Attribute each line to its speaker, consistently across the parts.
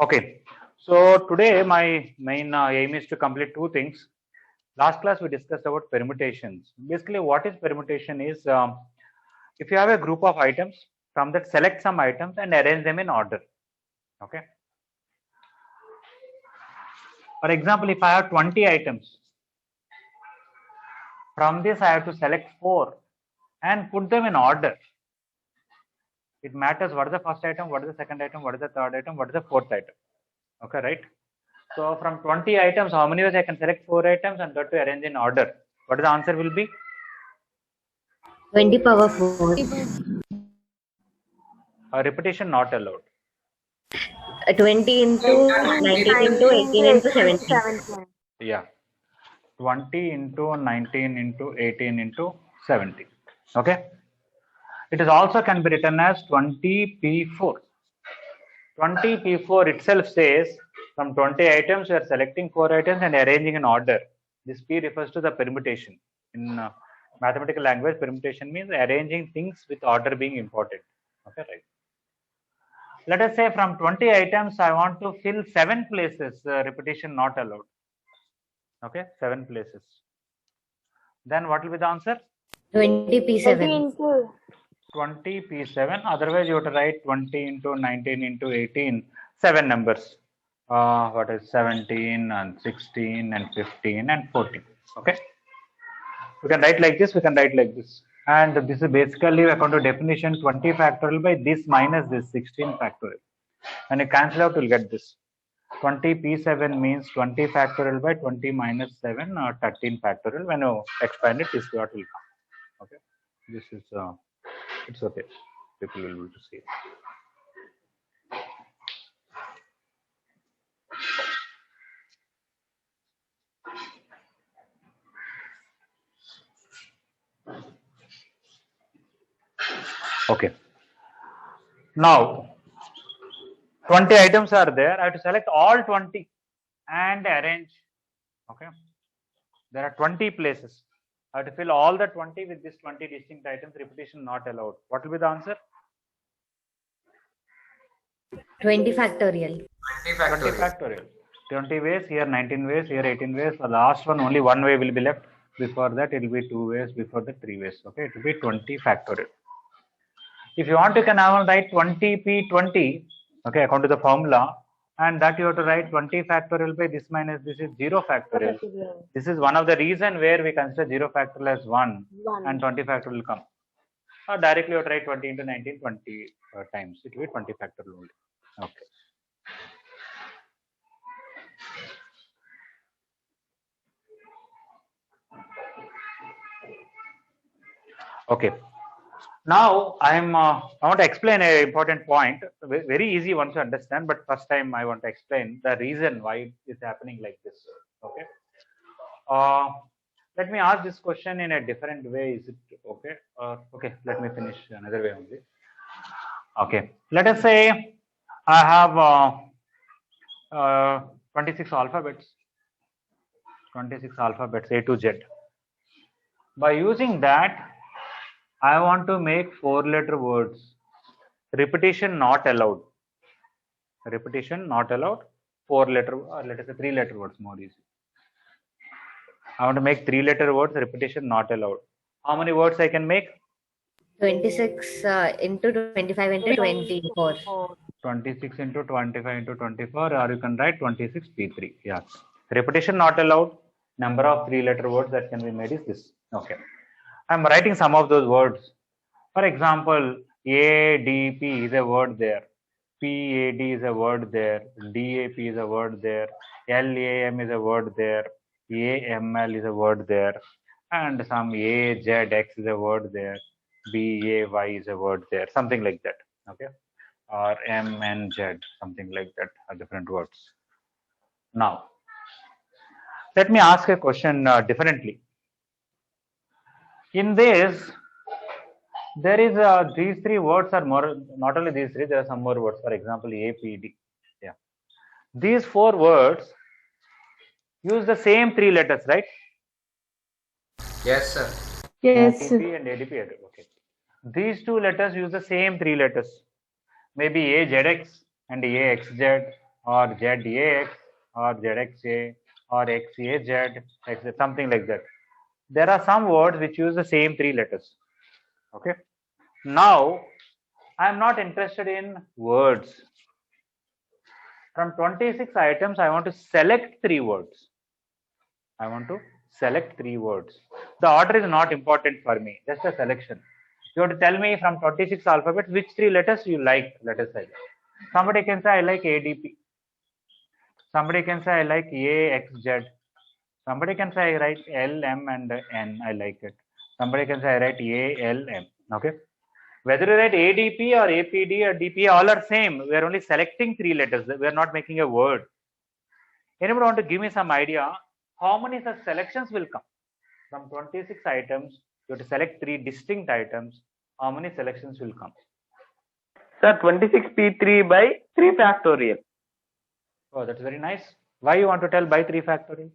Speaker 1: Okay, so today my main aim is to complete two things. Last class we discussed about permutations. Basically, what is permutation is if you have a group of items, from that select some items and arrange them in order. Okay. For example, if I have 20 items, from this I have to select 4 and put them in order. It matters what is the first item, what is the second item, what is the third item, what is the fourth item. Okay, right? So from 20 items, how many ways I can select 4 items and that to arrange in order? What is the answer will be?
Speaker 2: 20 power 4.
Speaker 1: A repetition not allowed.
Speaker 2: 20 into 19 into 18 into 17.
Speaker 1: Yeah. 20 into 19 into 18 into 70. Okay. It is also can be written as 20p4. 20p4 itself says from 20 items you are selecting 4 items and arranging in order. This p refers to the permutation. In mathematical language, permutation means arranging things with order being important. Okay, right. Let us say from 20 items I want to fill 7 places. Repetition not allowed. Okay, 7 places. Then what will be the answer?
Speaker 2: 20p7.
Speaker 1: 20p7. Otherwise, you have to write 20 into 19 into 18, 7 numbers. What is 17 and 16 and 15 and 14? Okay. We can write like this. We can write like this. And this is basically according to definition 20 factorial by this minus this 16 factorial. When you cancel out, you'll get this. 20p7 means 20 factorial by 20 minus 7 or 13 factorial. When you expand it, this is what will come. Okay. This is it's okay. People will be able to see it. Okay. Now 20 items are there. I have to select all 20 and arrange. Okay. There are 20 places. I have to fill all the 20 with this 20 distinct items. Repetition not allowed. What will be the answer?
Speaker 2: 20 factorial.
Speaker 1: 20 factorial. 20 ways, here 19 ways, here 18 ways. For the last one, only one way will be left. Before that, it will be 2 ways. Before that, 3 ways. Okay, it will be 20 factorial. If you want, you can now write 20p20. Okay, according to the formula. And that you have to write 20 factorial by this minus this is 0 factorial. This is one of the reason where we consider 0 factorial as 1 and 20 factorial will come. Or directly you have to write 20 into 19 20 times. It will be 20 factorial only. Okay. Okay. Now I want to explain an important point. Very easy once you understand, but first time I want to explain the reason why it is happening like this. Okay. Let me ask this question in a different way. Is it okay? Okay. Let me finish another way only. Okay. Let us say I have 26 alphabets. 26 alphabets A to Z. By using that, I want to make 4-letter words. Repetition not allowed. Repetition not allowed. 4-letter, or let us say 3-letter words, more easy. I want to make 3-letter words. Repetition not allowed. How many words I can make?
Speaker 2: 26 into 25 into 24.
Speaker 1: 26 into 25 into 24, or you can write 26p3. Yeah. Repetition not allowed. Number of 3-letter words that can be made is this. Okay. I'm writing some of those words. For example, ADP is a word there. PAD is a word there. DAP is a word there. LAM is a word there. AML is a word there. And some AZX is a word there. BAY is a word there. Something like that. Okay. Or MNZ, something like that, are different words. Now, let me ask a question differently. In this, there is these 3 words are more, not only these 3, there are some more words. For example, APD. Yeah. These 4 words use the same 3 letters, right?
Speaker 3: Yes, sir.
Speaker 4: Yes.
Speaker 1: ATP and ADP. Okay. These 2 letters use the same 3 letters. Maybe AZX and AXZ or ZAX or ZXA or XAZ, something like that. There are some words which use the same three letters. Okay. Now, I am not interested in words. From 26 items, I want to select 3 words. I want to select 3 words. The order is not important for me, just a selection. You have to tell me from 26 alphabets which 3 letters you like, let us say. Somebody can say I like ADP. Somebody can say I like AXZ. Somebody can say I write L, M and N, I like it. Somebody can say I write A, L, M. Okay. Whether you write ADP or APD or DP, all are same. We are only selecting 3 letters. We are not making a word. Anybody want to give me some idea how many such selections will come? From 26 items, you have to select 3 distinct items. How many selections will come?
Speaker 3: Sir, 26p3 by 3 factorial.
Speaker 1: Oh, that's very nice. Why you want to tell by 3 factorial?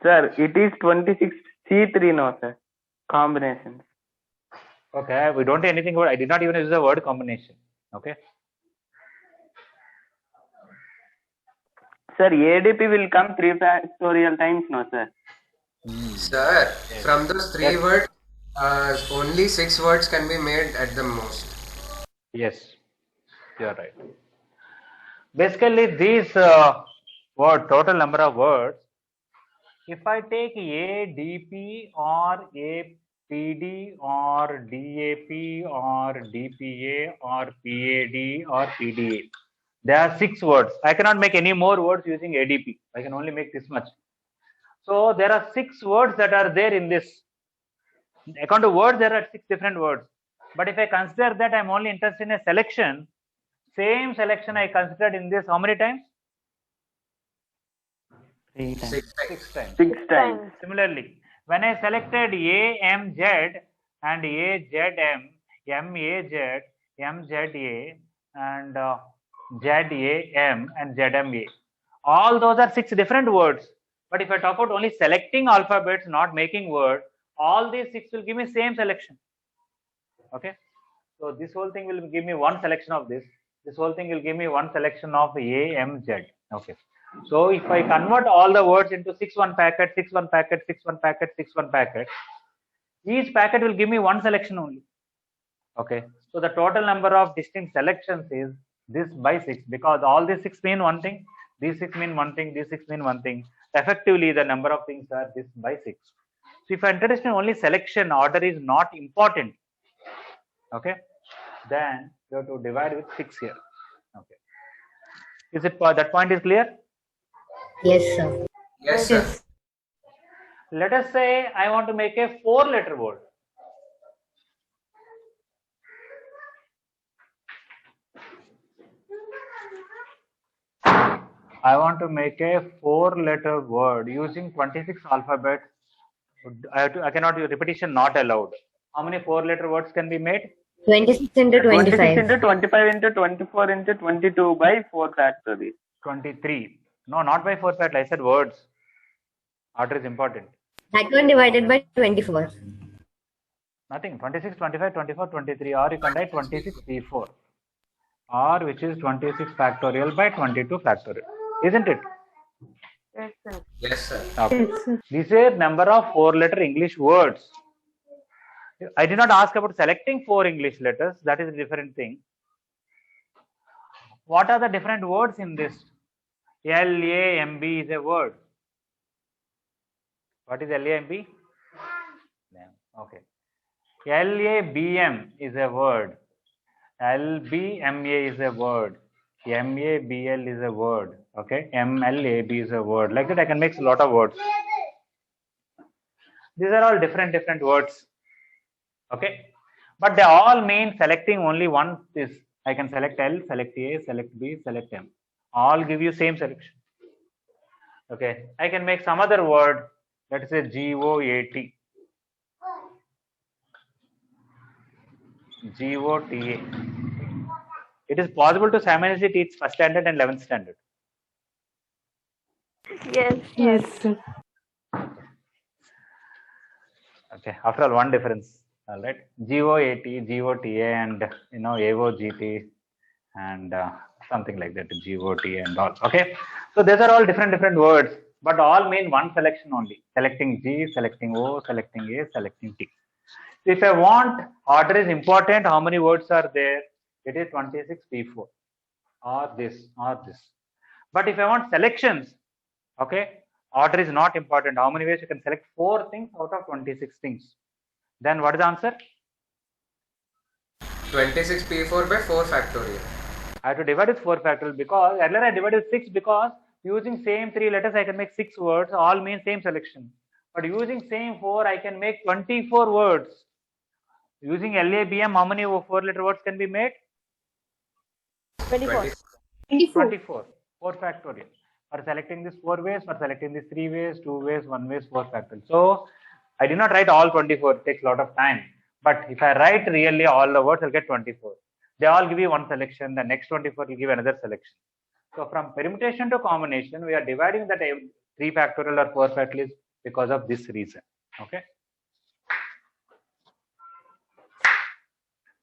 Speaker 3: Sir, it is 26c3 now, sir. Combinations.
Speaker 1: Okay, we don't do anything about. I did not even use the word combination. Okay.
Speaker 3: Sir, ADP will come 3 factorial times now, sir.
Speaker 4: Sir, from those 3 words, only 6 words can be made at the most.
Speaker 1: Yes, you are right. Basically, these total number of words, if I take ADP or APD or DAP or DPA or PAD or PDA, there are 6 words. I cannot make any more words using ADP. I can only make this much. So there are 6 words that are there in this. According to words, there are 6 different words. But if I consider that I'm only interested in a selection, same selection I considered in this how many times?
Speaker 3: 3 times.
Speaker 4: 6 times.
Speaker 1: 6 times.
Speaker 3: 6 times.
Speaker 1: Similarly, when I selected AMZ and AZM, MAZ, MZA and ZAM and ZMA, all those are 6 different words. But if I talk about only selecting alphabets, not making word, all these 6 will give me same selection. Okay. So this whole thing will give me one selection of this. This whole thing will give me one selection of AMZ. Okay. So if I convert all the words into 6 1 packet, 6 1 packet, 6 1 packet, 6 1 packet, each packet will give me one selection only. Okay. So the total number of distinct selections is this by 6, because all these 6 mean one thing, these 6 mean one thing, these 6 mean one thing. Effectively, the number of things are this by 6. So if I'm interested in only selection, order is not important. Okay. Then you have to divide with 6 here. Okay. Is it that point is clear?
Speaker 2: Yes, sir.
Speaker 4: Yes, sir.
Speaker 1: Let us say I want to make a 4-letter word. I want to make a 4-letter word using 26 alphabets. I cannot use repetition not allowed. How many 4-letter words can be made?
Speaker 2: 26 into
Speaker 3: 26
Speaker 2: 25.
Speaker 3: into 25 into 24 into 22 by 4 factorial.
Speaker 1: 23. No, not by 4 factorial. I said words. Order is important.
Speaker 2: That one divided by 24.
Speaker 1: Nothing. 26, 25, 24, 23. Or you can write 26 P4. Or which is 26 factorial by 22 factorial. Isn't it?
Speaker 5: Yes, sir.
Speaker 4: Yes, sir.
Speaker 1: Okay. These are number of 4-letter English words. I did not ask about selecting 4 English letters. That is a different thing. What are the different words in this? LAMB is a word. What is LAMB? Okay. LABM is a word. LBMA is a word. MABL is a word. Okay. MLAB is a word. Like that, I can make a lot of words. These are all different words. Okay. But they all mean selecting only one. This I can select L, select A, select B, select M. All give you same selection. Okay. I can make some other word. Let's say GOAT. GOTA. It is possible to simultaneously teach first standard and 11th standard.
Speaker 5: Yes.
Speaker 6: Yes, sir.
Speaker 1: Okay, after all, one difference. All right, GOAT, GOTA, and AOGT, and something like that, GOT and all. Okay, so these are all different words, but all mean one selection only. Selecting G, selecting O, selecting A, selecting T. If I want order is important, how many words are there? It is 26 P4 or this or this. But if I want selections, okay, order is not important. How many ways you can select 4 things out of 26 things? Then what is the answer?
Speaker 4: 26p4 by 4 factorial.
Speaker 1: I have to divide with 4 factorial because earlier I divided with 6 because using same 3 letters I can make 6 words, all mean same selection. But using same 4 I can make 24 words. Using LABM, how many 4-letter words can be made?
Speaker 5: 24.
Speaker 1: 24. 4 factorial. For selecting this 4 ways, for selecting this 3 ways, 2 ways, 1 ways, 4 factorial. So I did not write all 24. It takes a lot of time. But if I write really all the words, I'll get 24. They all give you one selection. The next 24 will give another selection. So from permutation to combination, we are dividing that 3 factorial or 4 factorial because of this reason. Okay.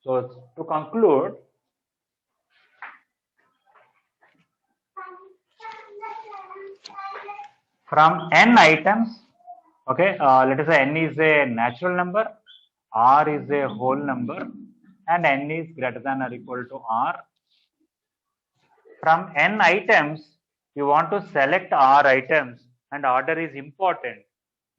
Speaker 1: So to conclude, from n items, okay, let us say n is a natural number, r is a whole number, and n is greater than or equal to r. From n items, you want to select r items, and order is important.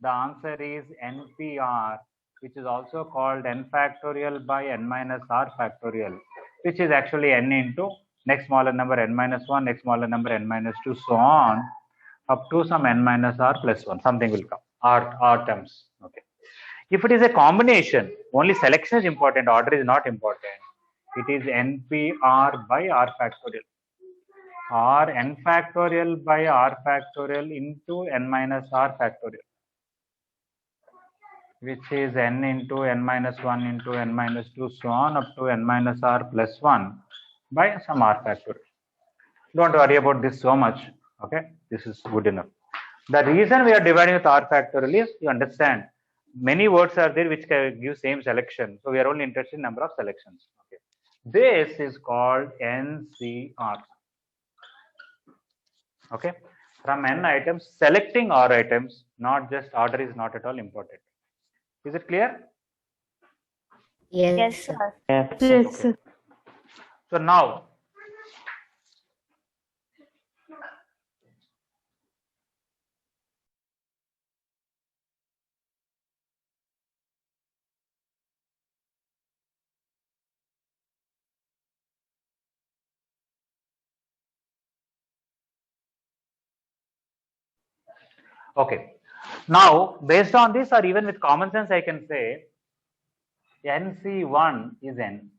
Speaker 1: The answer is NPR, which is also called n factorial by n minus r factorial, which is actually n into next smaller number n minus 1, next smaller number n minus 2, so on, up to some n minus r plus 1, something will come, r terms. Okay. If it is a combination, only selection is important, order is not important. It is NPR by r factorial, or n factorial by r factorial into n minus r factorial, which is n into n minus 1 into n minus 2, so on, up to n minus r plus 1 by some r factorial. Don't worry about this so much. Okay, this is good enough. The reason we are dividing with r factorial is you understand many words are there which can give same selection. So we are only interested in number of selections. Okay, this is called NCR. Okay, from n items, selecting r items, not just order is not at all important. Is it clear?
Speaker 2: Yes,
Speaker 5: Yes,
Speaker 2: sir.
Speaker 5: sir.
Speaker 3: Yes.
Speaker 6: Yes, sir.
Speaker 1: So now, okay. Now, based on this or even with common sense, I can say NC1 is N.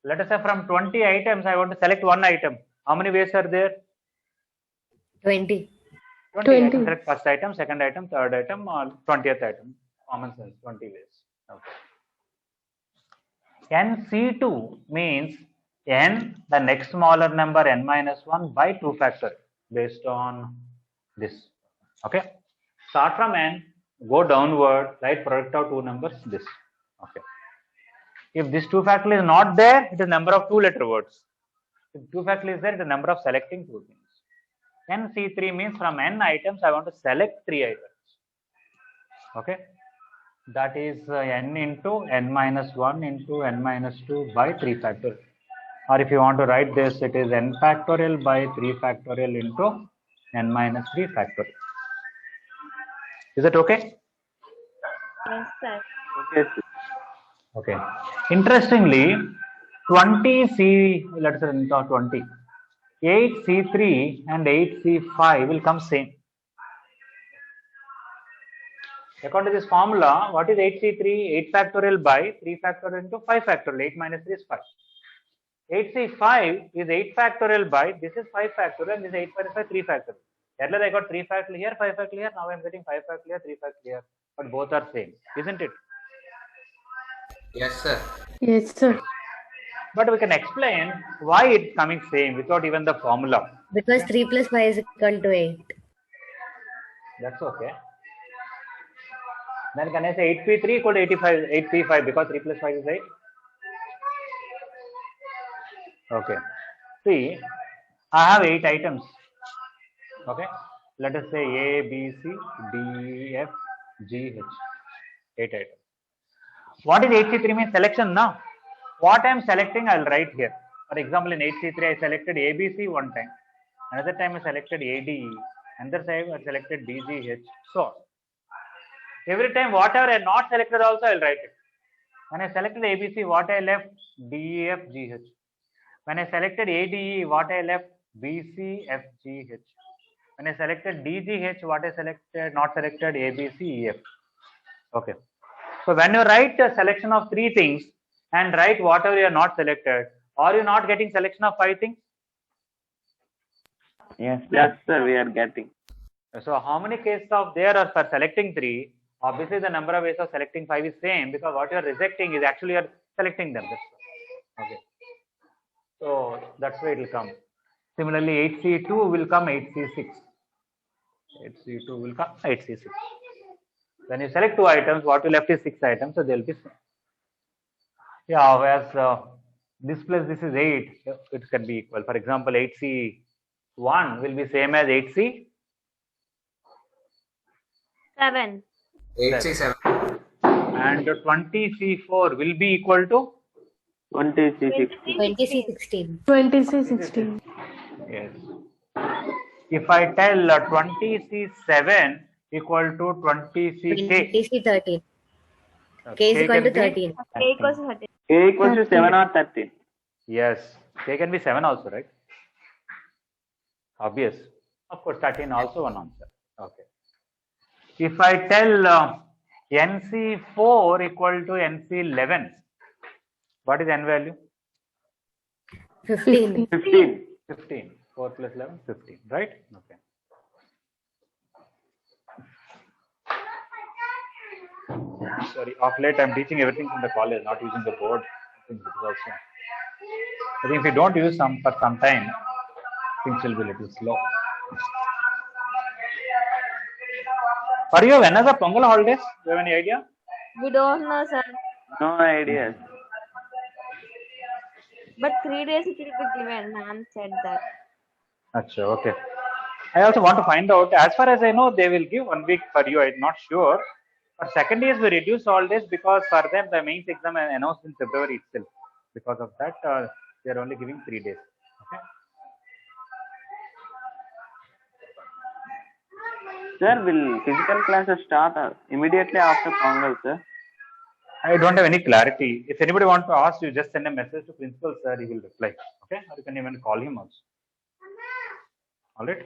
Speaker 1: Let us say from 20 items, I want to select one item. How many ways are there?
Speaker 2: 20.
Speaker 1: 20. I can
Speaker 6: 20.
Speaker 1: select first item, second item, third item, or 20th item. Common sense, 20 ways. Okay. NC2 means N, the next smaller number, N minus 1 by 2 factor based on this. Okay. Start from N, go downward, write product of 2 numbers, this. Okay. If this 2 factorial is not there, it is number of 2-letter words. If 2 factorial is there, it is number of selecting 2 things. NC3 means from n items, I want to select 3 items. Okay. That is n into n minus 1 into n minus 2 by 3 factorial. Or if you want to write this, it is n factorial by 3 factorial into n minus 3 factorial. Is it okay?
Speaker 5: Yes, sir.
Speaker 3: Okay.
Speaker 1: Okay. Interestingly, 20C, let's say not 20, 8C3 and 8C5 will come same. According to this formula, what is 8C3? 8 factorial by 3 factorial into 5 factorial. 8 minus 3 is 5. 8C5 is 8 factorial by, this is 5 factorial, and this is 8 minus 5, 3 factorial. Earlier I got 3 factorial here, 5 factorial here, now I am getting 5 factorial here, 3 factorial here. But both are same, isn't it?
Speaker 4: Yes, sir.
Speaker 6: Yes, sir.
Speaker 1: But we can explain why it's coming same without even the formula.
Speaker 2: Because 3 plus 5 is equal to 8.
Speaker 1: That's okay. Then can I say 8P3 equal to 85, 8P5 because 3 plus 5 is 8? Okay. See, I have 8 items. Okay. Let us say A, B, C, D, F, G, H. 8 items. What is 8C3 means? Selection now. What I am selecting, I will write here. For example, in 8C3, I selected ABC one time. Another time I selected ADE. Another time I selected DGH. So, every time whatever I not selected also, I will write it. When I selected ABC, what I left? DEF, GH. When I selected ADE, what I left? BC, FGH. When I selected DGH, what I selected? Not selected ABC, EF. Okay. So when you write a selection of 3 things and write whatever you are not selected, are you not getting selection of 5 things?
Speaker 3: Yes, sir, we are getting.
Speaker 1: So how many cases of there are for selecting 3? Obviously, the number of ways of selecting 5 is same, because what you are rejecting is actually you are selecting them. Okay. So that's why it will come. Similarly, 8C2 will come 8C6. 8C2 will come 8C6. When you select 2 items, what you left is 6 items, so they will be same. Yeah, whereas this plus this is 8, it can be equal. For example, 8C1 will be same as 8C.
Speaker 5: 7.
Speaker 4: 8C7.
Speaker 1: And 20C4 will be equal to
Speaker 3: 20C6.
Speaker 2: 20C16.
Speaker 6: 20C16.
Speaker 1: yes. If I tell 20C7 equal to 20CK,
Speaker 2: 20C13. K is equal to 13.
Speaker 5: K equals 13.
Speaker 3: K equals to 7 or 13.
Speaker 1: yes, K can be 7 also, right? Obvious. Of course, 13 also one answer. Okay. If I tell NC4 equal to NC11, what is N value?
Speaker 2: 15.
Speaker 3: 15.
Speaker 1: 15. 4 plus 11, 15, right? Okay. Sorry, of late I'm teaching everything from the college, not using the board. I think if you don't use some for some time, things will be a little slow. For you, when are the Pongal holidays? Do you have any idea?
Speaker 5: We don't know, sir.
Speaker 3: No idea.
Speaker 5: But 3 days it will be given. Ma'am said that.
Speaker 1: Achha, okay. I also want to find out, as far as I know, they will give 1 week for you. I'm not sure. For second years, we reduced all this because for them, the mains exam is announced in February itself. Because of that, they are only giving 3 days. Okay.
Speaker 3: Sir, will physical classes start immediately after Pongal, sir?
Speaker 1: I don't have any clarity. If anybody wants to ask, you just send a message to principal, sir. He will reply. Okay, or you can even call him also. All right.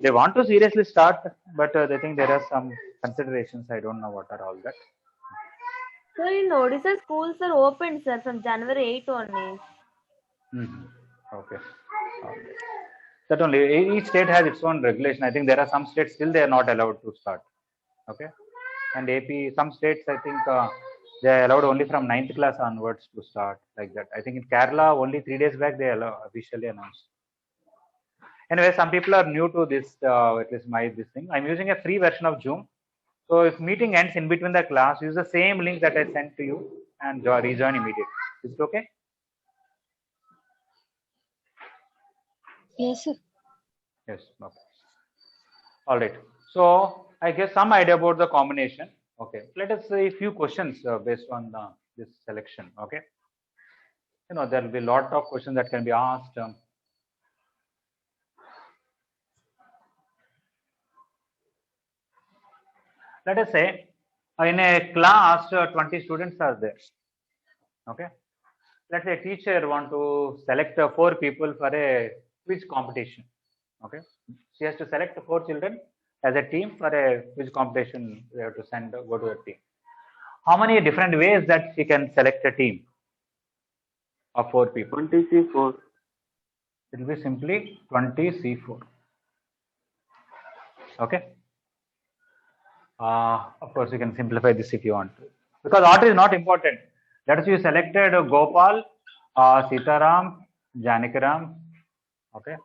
Speaker 1: They want to seriously start, but they think there are some considerations. I don't know what are all that.
Speaker 5: So in Odisha, schools are open, sir, from January 8 only.
Speaker 1: Okay. Okay. That only. Each state has its own regulation. I think there are some states still they are not allowed to start. Okay. And AP, some states I think they are allowed only from 9th class onwards to start like that. I think in Kerala only 3 days back they officially announced. Anyway, some people are new to this, at least this thing. I'm using a free version of Zoom. So if meeting ends in between the class, use the same link that I sent to you and rejoin immediately. Is it okay?
Speaker 6: Yes, sir.
Speaker 1: Yes. Okay. All right. So I guess some idea about the combination. Okay. Let us say a few questions based on this selection. Okay. You know, there will be a lot of questions that can be asked. Let us say in a class 20 students are there. Okay. Let's say a teacher want to select 4 people for a quiz competition. Okay. She has to select 4 children as a team for a quiz competition. We have to go to a team. How many different ways that she can select a team of 4 people?
Speaker 3: 20C4.
Speaker 1: It will be simply 20C4. Okay. Of course, you can simplify this if you want to, because order is not important. Let us say you selected Gopal, Sitaram, Janikaram, okay,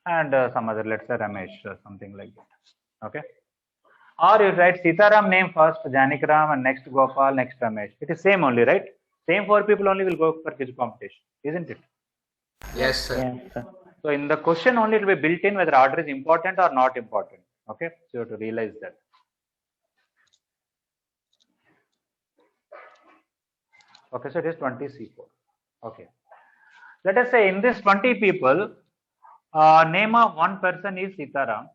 Speaker 1: and some other, let's say Ramesh or something like that, okay. Or you write Sitaram name first, Janikaram, and next Gopal, next Ramesh. It is same only, right? Same 4 people only will go for quiz competition, isn't it?
Speaker 4: Yes, sir.
Speaker 3: Yes, sir.
Speaker 1: So in the question only it will be built in whether order is important or not important. Okay, so you have to realize that. Okay, so it is 20 C4. Okay, let us say in this 20 people, name of one person is Sitaram,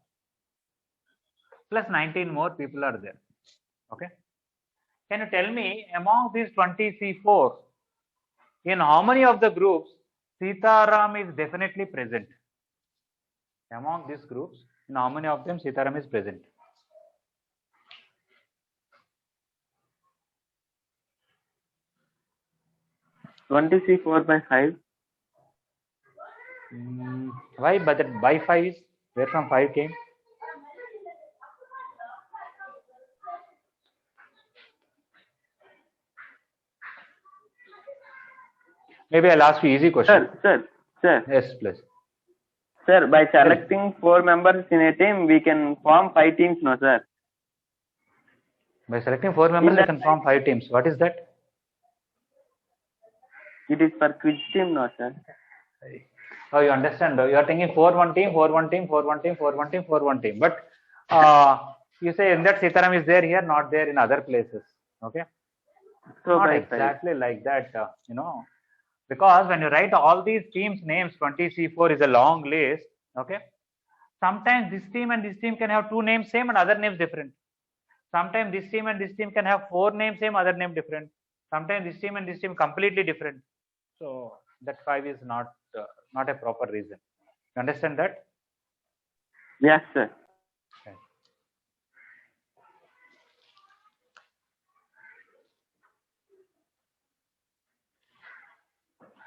Speaker 1: plus 19 more people are there. Okay, can you tell me among these 20 C4, in how many of the groups Sitaram is definitely present? Among these groups, in how many of them Sitaram is present?
Speaker 3: C4 by 5.
Speaker 1: Why? But that by 5 is where from 5 came? Maybe I'll ask you easy question.
Speaker 3: Sir.
Speaker 1: Yes, please.
Speaker 3: Sir, by selecting 4 members in a team, we can form 5 teams, no, sir?
Speaker 1: By selecting 4 members, I can form 5 teams. What is that?
Speaker 3: It is for quiz team, no, sir?
Speaker 1: Oh, you understand. You are thinking 4-1 team, 4-1 team, 4-1 team, 4-1 team, 4-1 team. But you say in that Sitaram is there here, not there in other places. Okay.
Speaker 3: So
Speaker 1: Not
Speaker 3: by
Speaker 1: exactly like that, because when you write all these teams names, 20 C4 is a long list. Okay. Sometimes this team and this team can have 2 names same and other names different. Sometimes this team and this team can have 4 names same, other name different. Sometimes this team and this team completely different. So that 5 is not a proper reason. You understand that?
Speaker 3: Yes, sir.
Speaker 1: Okay.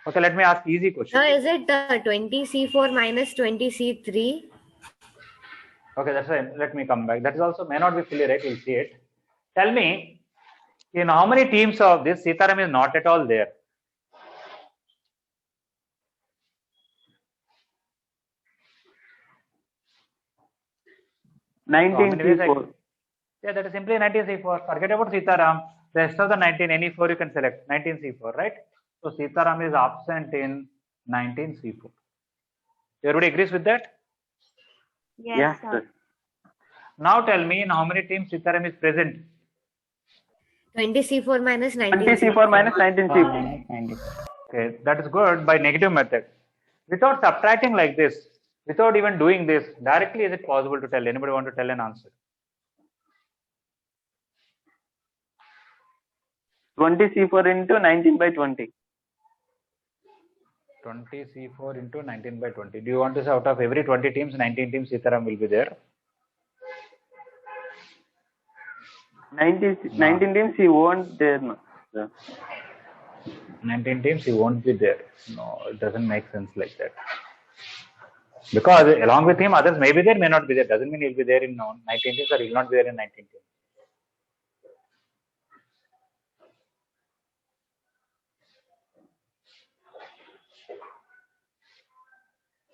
Speaker 1: Okay, let me ask easy question.
Speaker 2: Now, is it 20 C4 minus 20 C3?
Speaker 1: Okay, that's fine. Let me come back. That is also may not be fully right. We'll see it. Tell me, in how many teams of this Sitaram is not at all there? So how many ways I
Speaker 3: 19C4.
Speaker 1: can- Yeah, that is simply 19C4. Forget about Sitaram. Rest of the 19, any 4 you can select. 19C4, right? So Sitaram is absent in 19C4. Everybody agrees with that?
Speaker 3: Yes, sir.
Speaker 1: Now tell me in how many teams Sitaram is present?
Speaker 2: 20 C4 minus 19
Speaker 3: 20C4 minus 19C4.
Speaker 1: Okay, that is good by negative method. Without subtracting like this, without even doing this, directly is it possible to tell? Anybody want to tell an answer?
Speaker 3: 20C4 into 19 by 20.
Speaker 1: 20 C4 into 19 by 20. Do you want to say out of every 20 teams, 19 teams Sitaram will be there?
Speaker 3: 19 teams he won't there, no, sir.
Speaker 1: 19 teams, he won't be there. No, it doesn't make sense like that. Because along with him, others may be there, may not be there. Doesn't mean he'll be there in 19 teams or he'll not be there in 19 teams.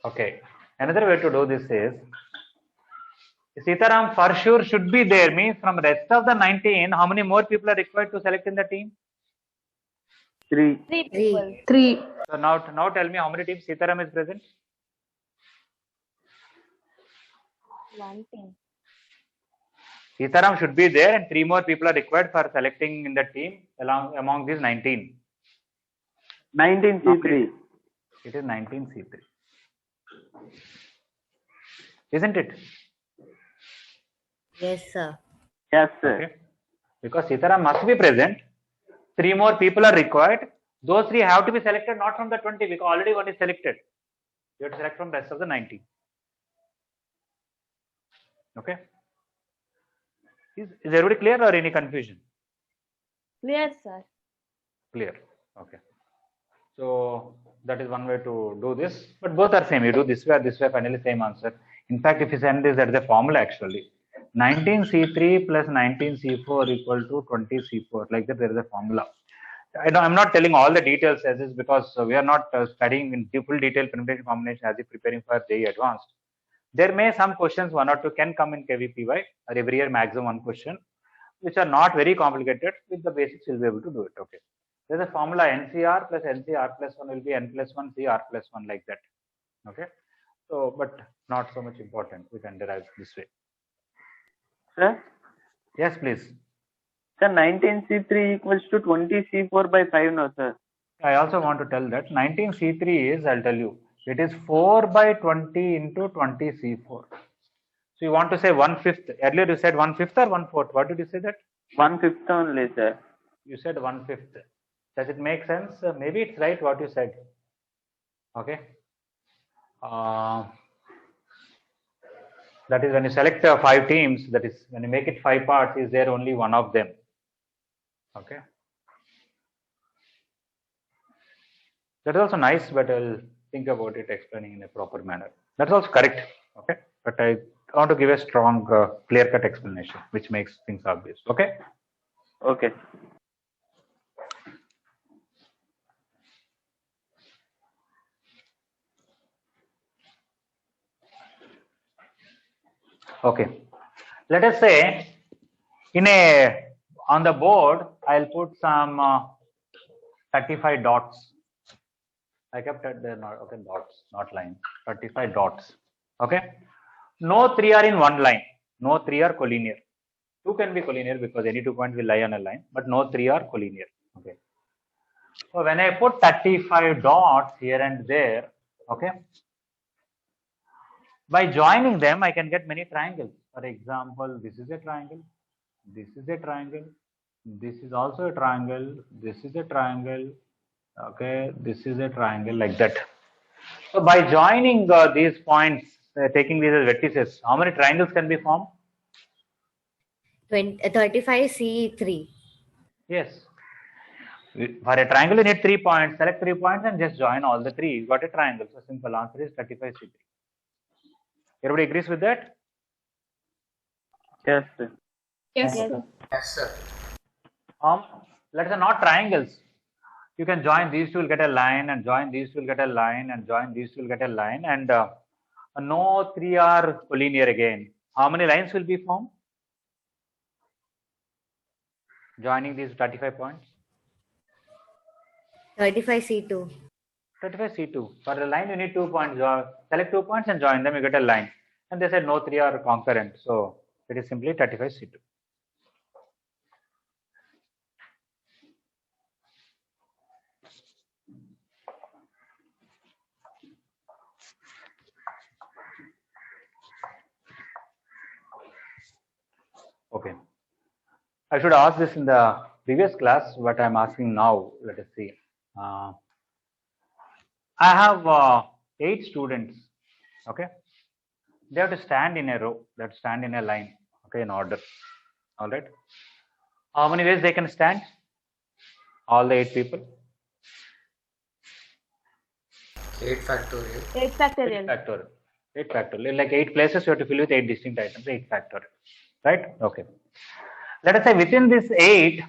Speaker 1: Okay. Another way to do this is, Sitaram for sure should be there, means from rest of the 19, how many more people are required to select in the team?
Speaker 3: 3.
Speaker 5: 3 people.
Speaker 6: 3.
Speaker 1: So now tell me how many teams Sitaram is present?
Speaker 5: 1 team.
Speaker 1: Sitaram should be there and 3 more people are required for selecting in the team among these 19.
Speaker 3: 19C3.
Speaker 1: It is 19C3. Isn't it?
Speaker 2: Yes, sir.
Speaker 3: Yes, sir.
Speaker 1: Okay. Because Sitaram must be present. 3 more people are required. Those 3 have to be selected not from the 20 because already one is selected. You have to select from the rest of the 19. Okay. Is everybody clear or any confusion?
Speaker 5: Clear, sir.
Speaker 1: Clear. Okay. So that is one way to do this, but both are same. You do this way, finally same answer. In fact, if you send this, that is the formula actually. 19C3 plus 19C4 equal to 20C4. Like that, there is a formula. I'm not telling all the details as is because we are not studying in full detail permutation combination as if preparing for JEE Advanced. There may some questions, 1 or 2 can come in KVPY or every year maximum 1 question, which are not very complicated. With the basics, you'll be able to do it. Okay. There's a formula NCR plus NCR plus 1 will be N plus 1 CR plus 1 like that. Okay. So, but not so much important. We can derive this way.
Speaker 3: Sir?
Speaker 1: Yes, please.
Speaker 3: Sir, 19C3 equals to 20C4 by 5, no, sir?
Speaker 1: I also want to tell that 19C3 is, I'll tell you, it is 4 by 20 into 20C4. So you want to say 1/5. Earlier you said 1/5 or 1/4. What did you say that?
Speaker 3: 1/5 only, sir.
Speaker 1: You said 1/5. Does it make sense? Maybe it's right what you said. Okay. That is when you select 5 teams, that is when you make it 5 parts, is there only one of them? Okay. That is also nice, but I'll think about it explaining in a proper manner. That's also correct. Okay. But I want to give a strong, clear-cut explanation, which makes things obvious. Okay.
Speaker 3: Okay.
Speaker 1: Okay. Let us say on the board, I'll put some 35 dots. I kept it there, not okay, dots, not lines. 35 dots. Okay. No 3 are in one line. No 3 are collinear. 2 can be collinear because any 2 points will lie on a line, but no 3 are collinear. Okay. So when I put 35 dots here and there, okay, by joining them, I can get many triangles. For example, this is a triangle, this is a triangle, this is also a triangle, this is a triangle, okay, this is a triangle, like that. So by joining these points, taking these as vertices, how many triangles can be formed?
Speaker 2: 35C3.
Speaker 1: Yes. For a triangle, you need 3 points. Select 3 points and just join all the 3. You got a triangle. So simple answer is 35C3. Everybody agrees with that?
Speaker 3: Yes, sir.
Speaker 2: Yes.
Speaker 4: Yes, sir.
Speaker 1: Let's say not triangles. You can join these two, will get a line, and join these two, will get a line, and join these two, will get a line, and no 3 are collinear again. How many lines will be formed? Joining these 35 points.
Speaker 2: 35C2.
Speaker 1: 35C2. For the line, you need 2 points. Select 2 points and join them, you get a line. And they said no 3 are concurrent. So it is simply 35C2. Okay. I should ask this in the previous class, but I'm asking now. Let us see. I have 8 students. Okay. They have to stand in a row. They have to stand in a line. Okay, in order. All right. How many ways they can stand? All the 8 people.
Speaker 4: 8 factorial.
Speaker 5: 8 factorial.
Speaker 1: 8 factorial. 8 factorial. Like 8 places you have to fill with 8 distinct items. 8 factorial. Right? Okay. Let us say within this 8,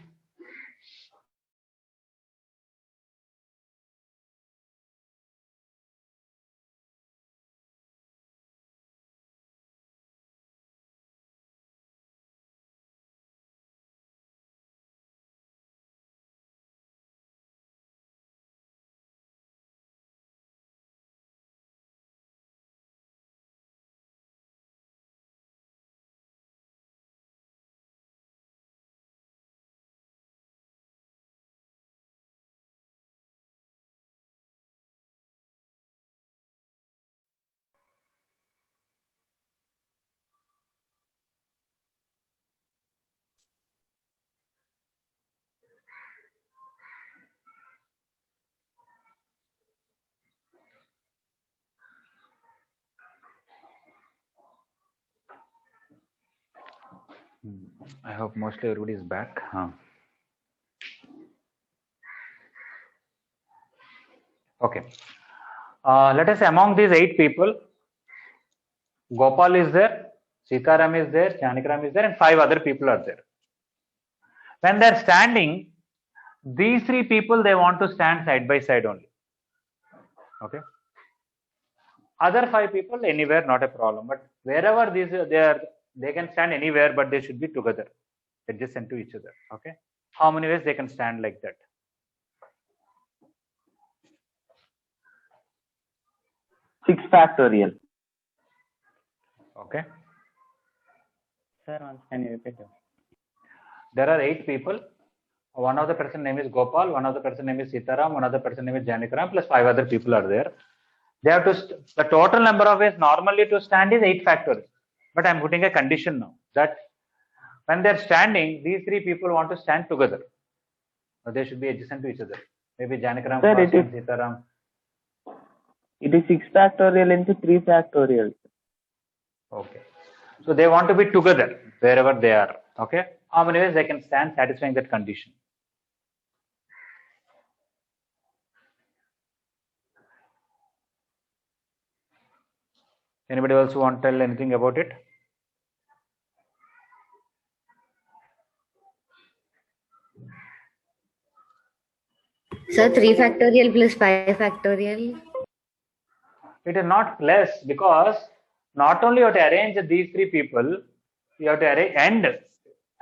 Speaker 1: I hope mostly everybody is back. Okay. Let us say among these 8 people, Gopal is there, Sitaram is there, Chanikaram is there, and 5 other people are there. When they are standing, these 3 people, they want to stand side by side only. Okay. Other 5 people anywhere, not a problem. But wherever they can stand anywhere, but they should be together, adjacent to each other. Okay. How many ways they can stand like that?
Speaker 3: 6 factorial.
Speaker 1: Okay.
Speaker 3: Sir, once can you repeat?
Speaker 1: There are 8 people. One of the person name is Gopal, one of the person name is Sitaram, one of the person name is Janikaram, plus 5 other people are there. They have to, the total number of ways normally to stand is 8 factors. But I'm putting a condition now that when they're standing, these 3 people want to stand together. So they should be adjacent to each other. Maybe Janikaram
Speaker 3: Sir,
Speaker 1: first
Speaker 3: it
Speaker 1: and Sitaram.
Speaker 3: It is 6 factorial into 3 factorial.
Speaker 1: Okay. So they want to be together wherever they are. Okay. How many ways they can stand satisfying that condition? Anybody else want to tell anything about it?
Speaker 2: So 3 factorial plus 5 factorial.
Speaker 1: It is not plus because not only you have to arrange these 3 people, you have to arrange and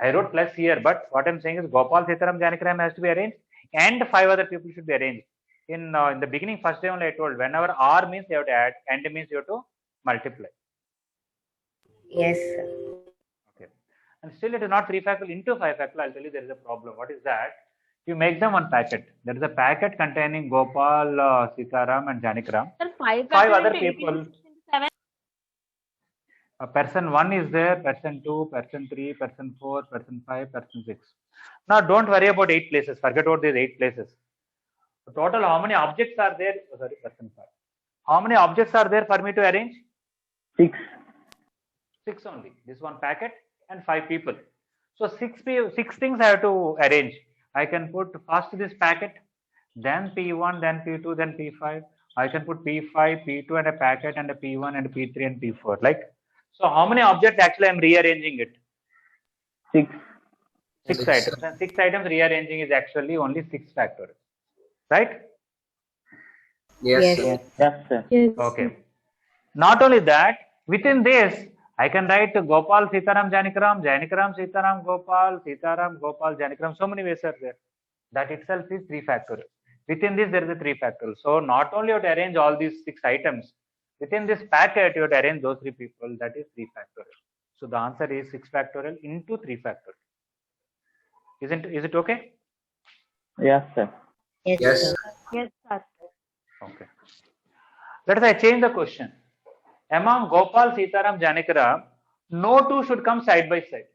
Speaker 1: I wrote plus here, but what I'm saying is Gopal, Sitaram, Janikaram has to be arranged and 5 other people should be arranged. In the beginning, first day only I told whenever R means you have to add, and means you have to multiply.
Speaker 2: Yes, sir.
Speaker 1: Okay. And still it is not 3 factorial into 5 factorial. I'll tell you there is a problem. What is that? You make them one packet. There is a packet containing Gopal, Sitaram and Janikaram.
Speaker 5: Sir, 5
Speaker 1: 5 other
Speaker 5: factorial into
Speaker 1: people.
Speaker 5: 7.
Speaker 1: Person 1 is there, person 2, person 3, person 4, person 5, person 6. Now don't worry about 8 places. Forget about these 8 places. So total how many objects are there? Oh, sorry, person 5. How many objects are there for me to arrange?
Speaker 3: 6.
Speaker 1: 6 only. This one packet and 5 people. So 6 things I have to arrange. I can put first this packet, then P1, then P2, then P5. I can put P5, P2 and a packet and a P1 and a P3 and P4. Like, so how many objects actually I'm rearranging it?
Speaker 3: 6.
Speaker 1: 6 items. And 6 items rearranging is actually only 6 factorial. Right?
Speaker 4: Yes,
Speaker 2: Yes.
Speaker 4: sir.
Speaker 3: Yes, sir.
Speaker 5: Yes.
Speaker 1: Okay. Not only that, within this, I can write Gopal, Sitaram, Janikaram, Janikaram, Sitaram, Gopal, Sitaram, Gopal, Janikaram. So many ways are there. That itself is 3 factorial. Within this, there is a 3 factorial. So not only you have to arrange all these 6 items, within this packet, you have to arrange those 3 people. That is 3 factorial. So the answer is 6 factorial into 3 factorial. Is it okay?
Speaker 3: Yes, sir.
Speaker 2: Yes,
Speaker 4: Yes.
Speaker 2: sir.
Speaker 5: Yes, sir.
Speaker 1: Okay. Let us I change the question. Among Gopal, Sitaram, Janikaram, no two should come side by side.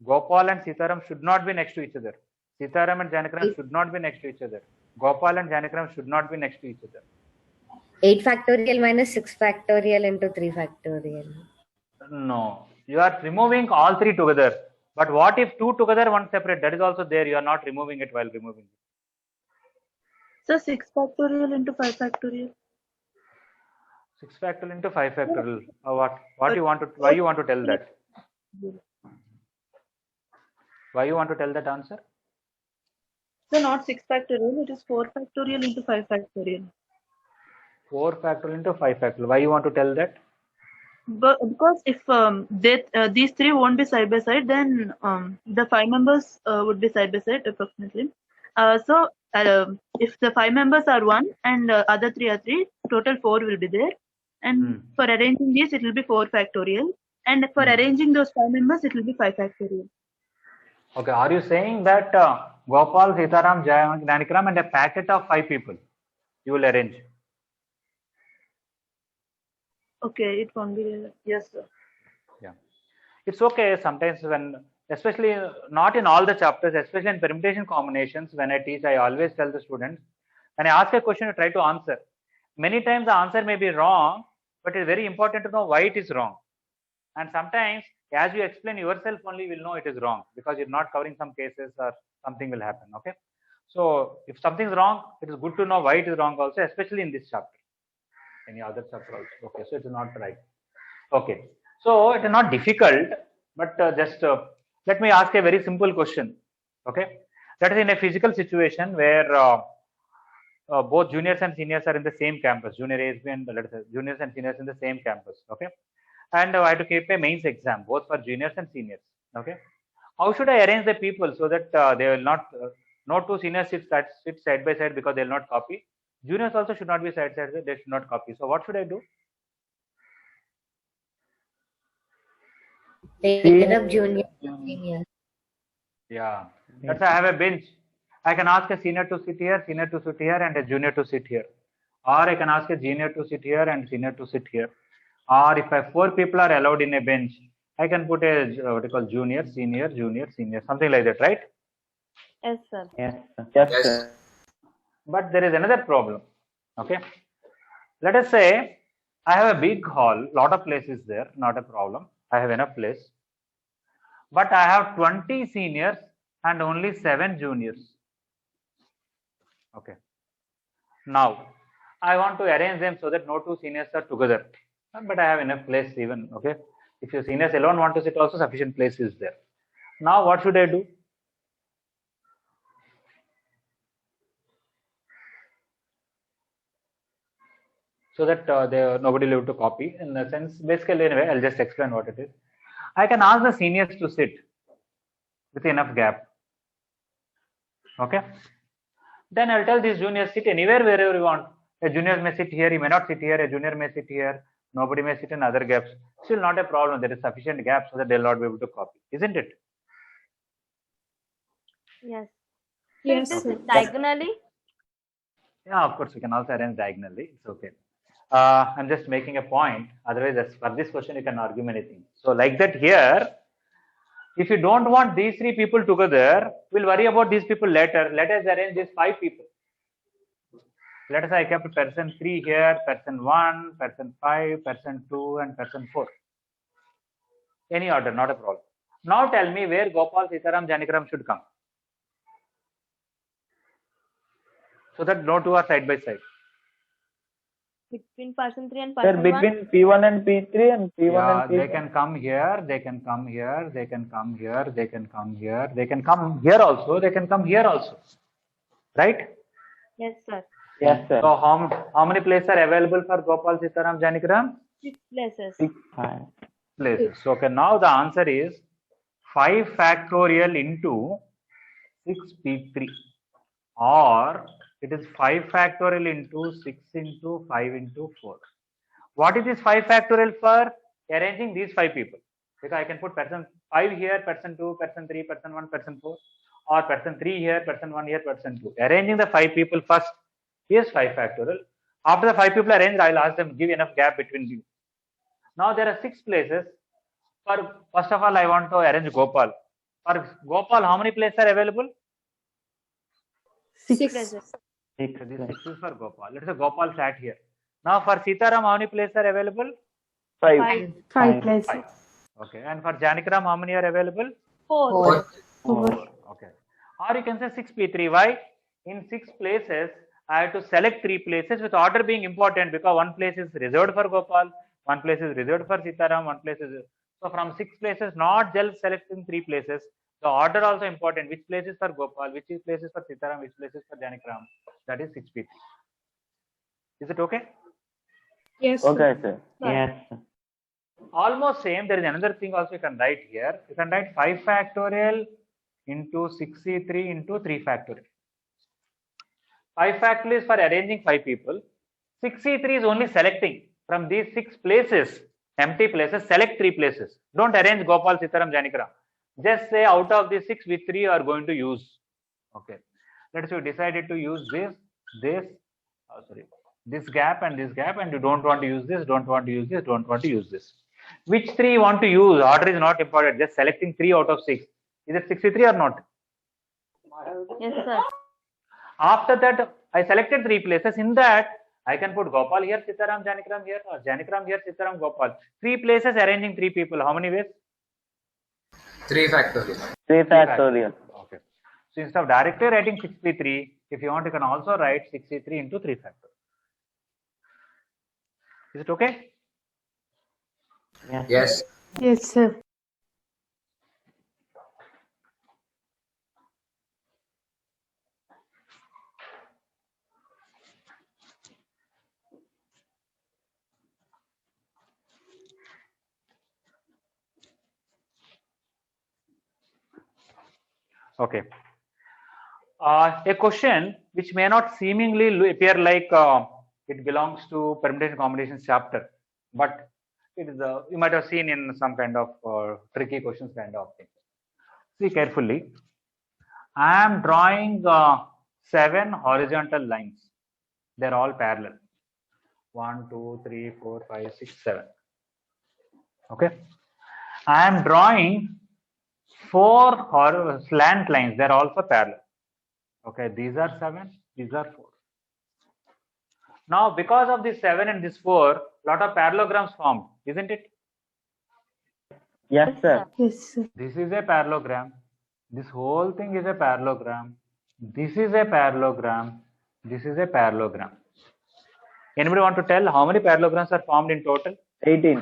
Speaker 1: Gopal and Sitaram should not be next to each other. Sitaram and Janikaram should not be next to each other. Gopal and Janikaram should not be next to each other.
Speaker 2: 8 factorial minus 6 factorial into 3 factorial.
Speaker 1: No, you are removing all 3 together. But what if 2 together, 1 separate? That is also there. You are not removing it while removing it.
Speaker 5: So 6 factorial into 5 factorial.
Speaker 1: 6 factorial into 5 factorial. What you want to? Why you want to tell that? Why you want to tell that answer?
Speaker 5: So not 6 factorial, it is 4 factorial into 5 factorial.
Speaker 1: 4 factorial into 5 factorial. Why you want to tell that?
Speaker 5: But because if these 3 won't be side by side, then the 5 members would be side by side approximately. So if the 5 members are 1 and other 3 are 3, total 4 will be there. And for arranging this, it will be 4 factorial. And for arranging those 5 members, it will be 5 factorial.
Speaker 1: Okay, are you saying that Gopal, Sitaram, Janikaram and a packet of 5 people you will arrange?
Speaker 5: Okay, it won't be there. Yes, sir.
Speaker 1: Yeah, it's okay sometimes when, especially not in all the chapters, especially in permutation combinations, when I teach, I always tell the students, when I ask a question, you try to answer. Many times the answer may be wrong, but it's very important to know why it is wrong. And sometimes, as you explain yourself only, will know it is wrong because you're not covering some cases or something will happen. Okay. So if something is wrong, it is good to know why it is wrong also, especially in this chapter. Any other chapter also. Okay. So it's not right. Okay. So it is not difficult, but just let me ask a very simple question. Okay. That is in a physical situation where both juniors and seniors are in the same campus, junior ASB and let's say juniors and seniors in the same campus. Okay. And I have to keep a mains exam both for juniors and seniors. Okay. How should I arrange the people so that they will not, no two seniors sit side by side because they will not copy. Juniors also should not be side, they should not copy. So what should I do?
Speaker 2: Take up junior, senior.
Speaker 1: Yeah, that's why I have a bench. I can ask a senior to sit here, senior to sit here, and a junior to sit here. Or I can ask a junior to sit here and senior to sit here. Or if 4 people are allowed in a bench, I can put a what you call junior, senior, something like that, right?
Speaker 5: Yes, sir.
Speaker 3: Yes, sir. Yes,
Speaker 4: Yes.
Speaker 3: sir.
Speaker 1: But there is another problem. Okay, let us say I have a big hall, lot of places there, not a problem. I have enough place. But I have 20 seniors and only 7 juniors. Okay. Now, I want to arrange them so that no 2 seniors are together. But I have enough place even. Okay. If your seniors alone want to sit, also sufficient place is there. Now, what should I do? So that nobody will have to copy. In the sense, basically, anyway, I'll just explain what it is. I can ask the seniors to sit with enough gap. Okay. Then I'll tell these juniors sit anywhere wherever you want. A junior may sit here, he may not sit here. A junior may sit here. Nobody may sit in other gaps. Still not a problem. There is sufficient gap so that they'll not be able to copy, isn't it?
Speaker 5: Yes.
Speaker 6: Yes,
Speaker 5: It is
Speaker 6: sir.
Speaker 5: diagonally.
Speaker 1: Yeah, of course, we can also arrange diagonally. It's okay. I'm just making a point. Otherwise, for this question, you can argue many things. So, like that here, if you don't want these 3 people together, we'll worry about these people later. Let us arrange these 5 people. Let us say I kept person 3 here, person 1, person 5, person 2, and person 4. Any order, not a problem. Now tell me where Gopal, Sitaram, Janikram should come. So that no 2 are side by side.
Speaker 5: Between person 3 and
Speaker 3: Sir,
Speaker 5: person 1.
Speaker 3: between P1 and P3 and P1
Speaker 1: Yeah,
Speaker 3: and P2.
Speaker 1: they can come here, they can come here, they can come here, they can come here, they can come here also, they can come here also. Right?
Speaker 5: Yes, sir.
Speaker 3: Yes, sir.
Speaker 1: So how many places are available for Gopal, Sitaram, Janikram?
Speaker 5: 6 places.
Speaker 3: 6, 5.
Speaker 1: Places. So, okay, now the answer is 5 factorial into 6p3, or it is 5 factorial into 6 into 5 into 4. What is this 5 factorial for? Arranging these 5 people. Because I can put person 5 here, person 2, person 3, person 1, person 4, or person 3 here, person 1 here, person 2. Arranging the 5 people first is 5 factorial. After the 5 people are arranged, I'll ask them give enough gap between you. Now there are 6 places. First of all, I want to arrange Gopal. For Gopal, how many places are available?
Speaker 6: 6.
Speaker 5: Places.
Speaker 3: 6.
Speaker 1: So this 6 is for Gopal. Let's say Gopal sat here. Now for Sitaram, how many places are available?
Speaker 3: 5.
Speaker 5: 5.
Speaker 6: 5 places.
Speaker 1: 5. Okay. And for Janikram, how many are available?
Speaker 5: 4.
Speaker 6: 4.
Speaker 1: Okay. Or you can say 6p3. Why? In 6 places, I have to select 3 places with order being important because 1 place is reserved for Gopal, 1 place is reserved for Sitaram, 1 place is. So from 6 places, not just selecting 3 places, the order also important. Which place is for Gopal, which is places for Sitaram, which places for Janikram. That is 6p3. Is it okay?
Speaker 6: Yes, sir.
Speaker 3: Okay, sir. Yes, sir.
Speaker 1: Almost same. There is another thing also you can write here. You can write 5 factorial into 6c3 into 3 factorial. 5 factorial is for arranging 5 people. 6c3 is only selecting from these 6 places, empty places, select 3 places. Don't arrange Gopal, Sitaram, Janikram. Just say out of these 6, which 3 are going to use. Okay. Let's say you decided to use this gap, and you don't want to use this, don't want to use this, don't want to use this. Which 3 you want to use? Order is not important. Just selecting 3 out of 6. Is it 63 or not?
Speaker 5: Yes, sir.
Speaker 1: After that, I selected 3 places. In that, I can put Gopal here, Sitaram, Janikram here, or Janikram here, Sitaram, Gopal. 3 places arranging 3 people. How many ways?
Speaker 4: 3 factorial.
Speaker 3: 3 factorial.
Speaker 1: Okay. So instead of directly writing 6p3, if you want, you can also write 6c3 into 3 factorial. Is it okay?
Speaker 4: Yes.
Speaker 6: Yes, sir.
Speaker 1: Okay. a question which may not seemingly appear like it belongs to permutation combinations chapter, but it is you might have seen in some kind of tricky questions kind of thing. See carefully. I am drawing 7 horizontal lines. They're all parallel. 1, 2, 3, 4, 5, 6, 7. Okay. I am drawing 4 slant lines. They're also parallel. Okay. These are 7. These are 4. Now, because of this 7 and this 4, lot of parallelograms formed, isn't it?
Speaker 3: Yes, sir.
Speaker 6: Yes, sir.
Speaker 1: This is a parallelogram. This whole thing is a parallelogram. This is a parallelogram. This is a parallelogram. Anybody want to tell how many parallelograms are formed in total?
Speaker 3: 18.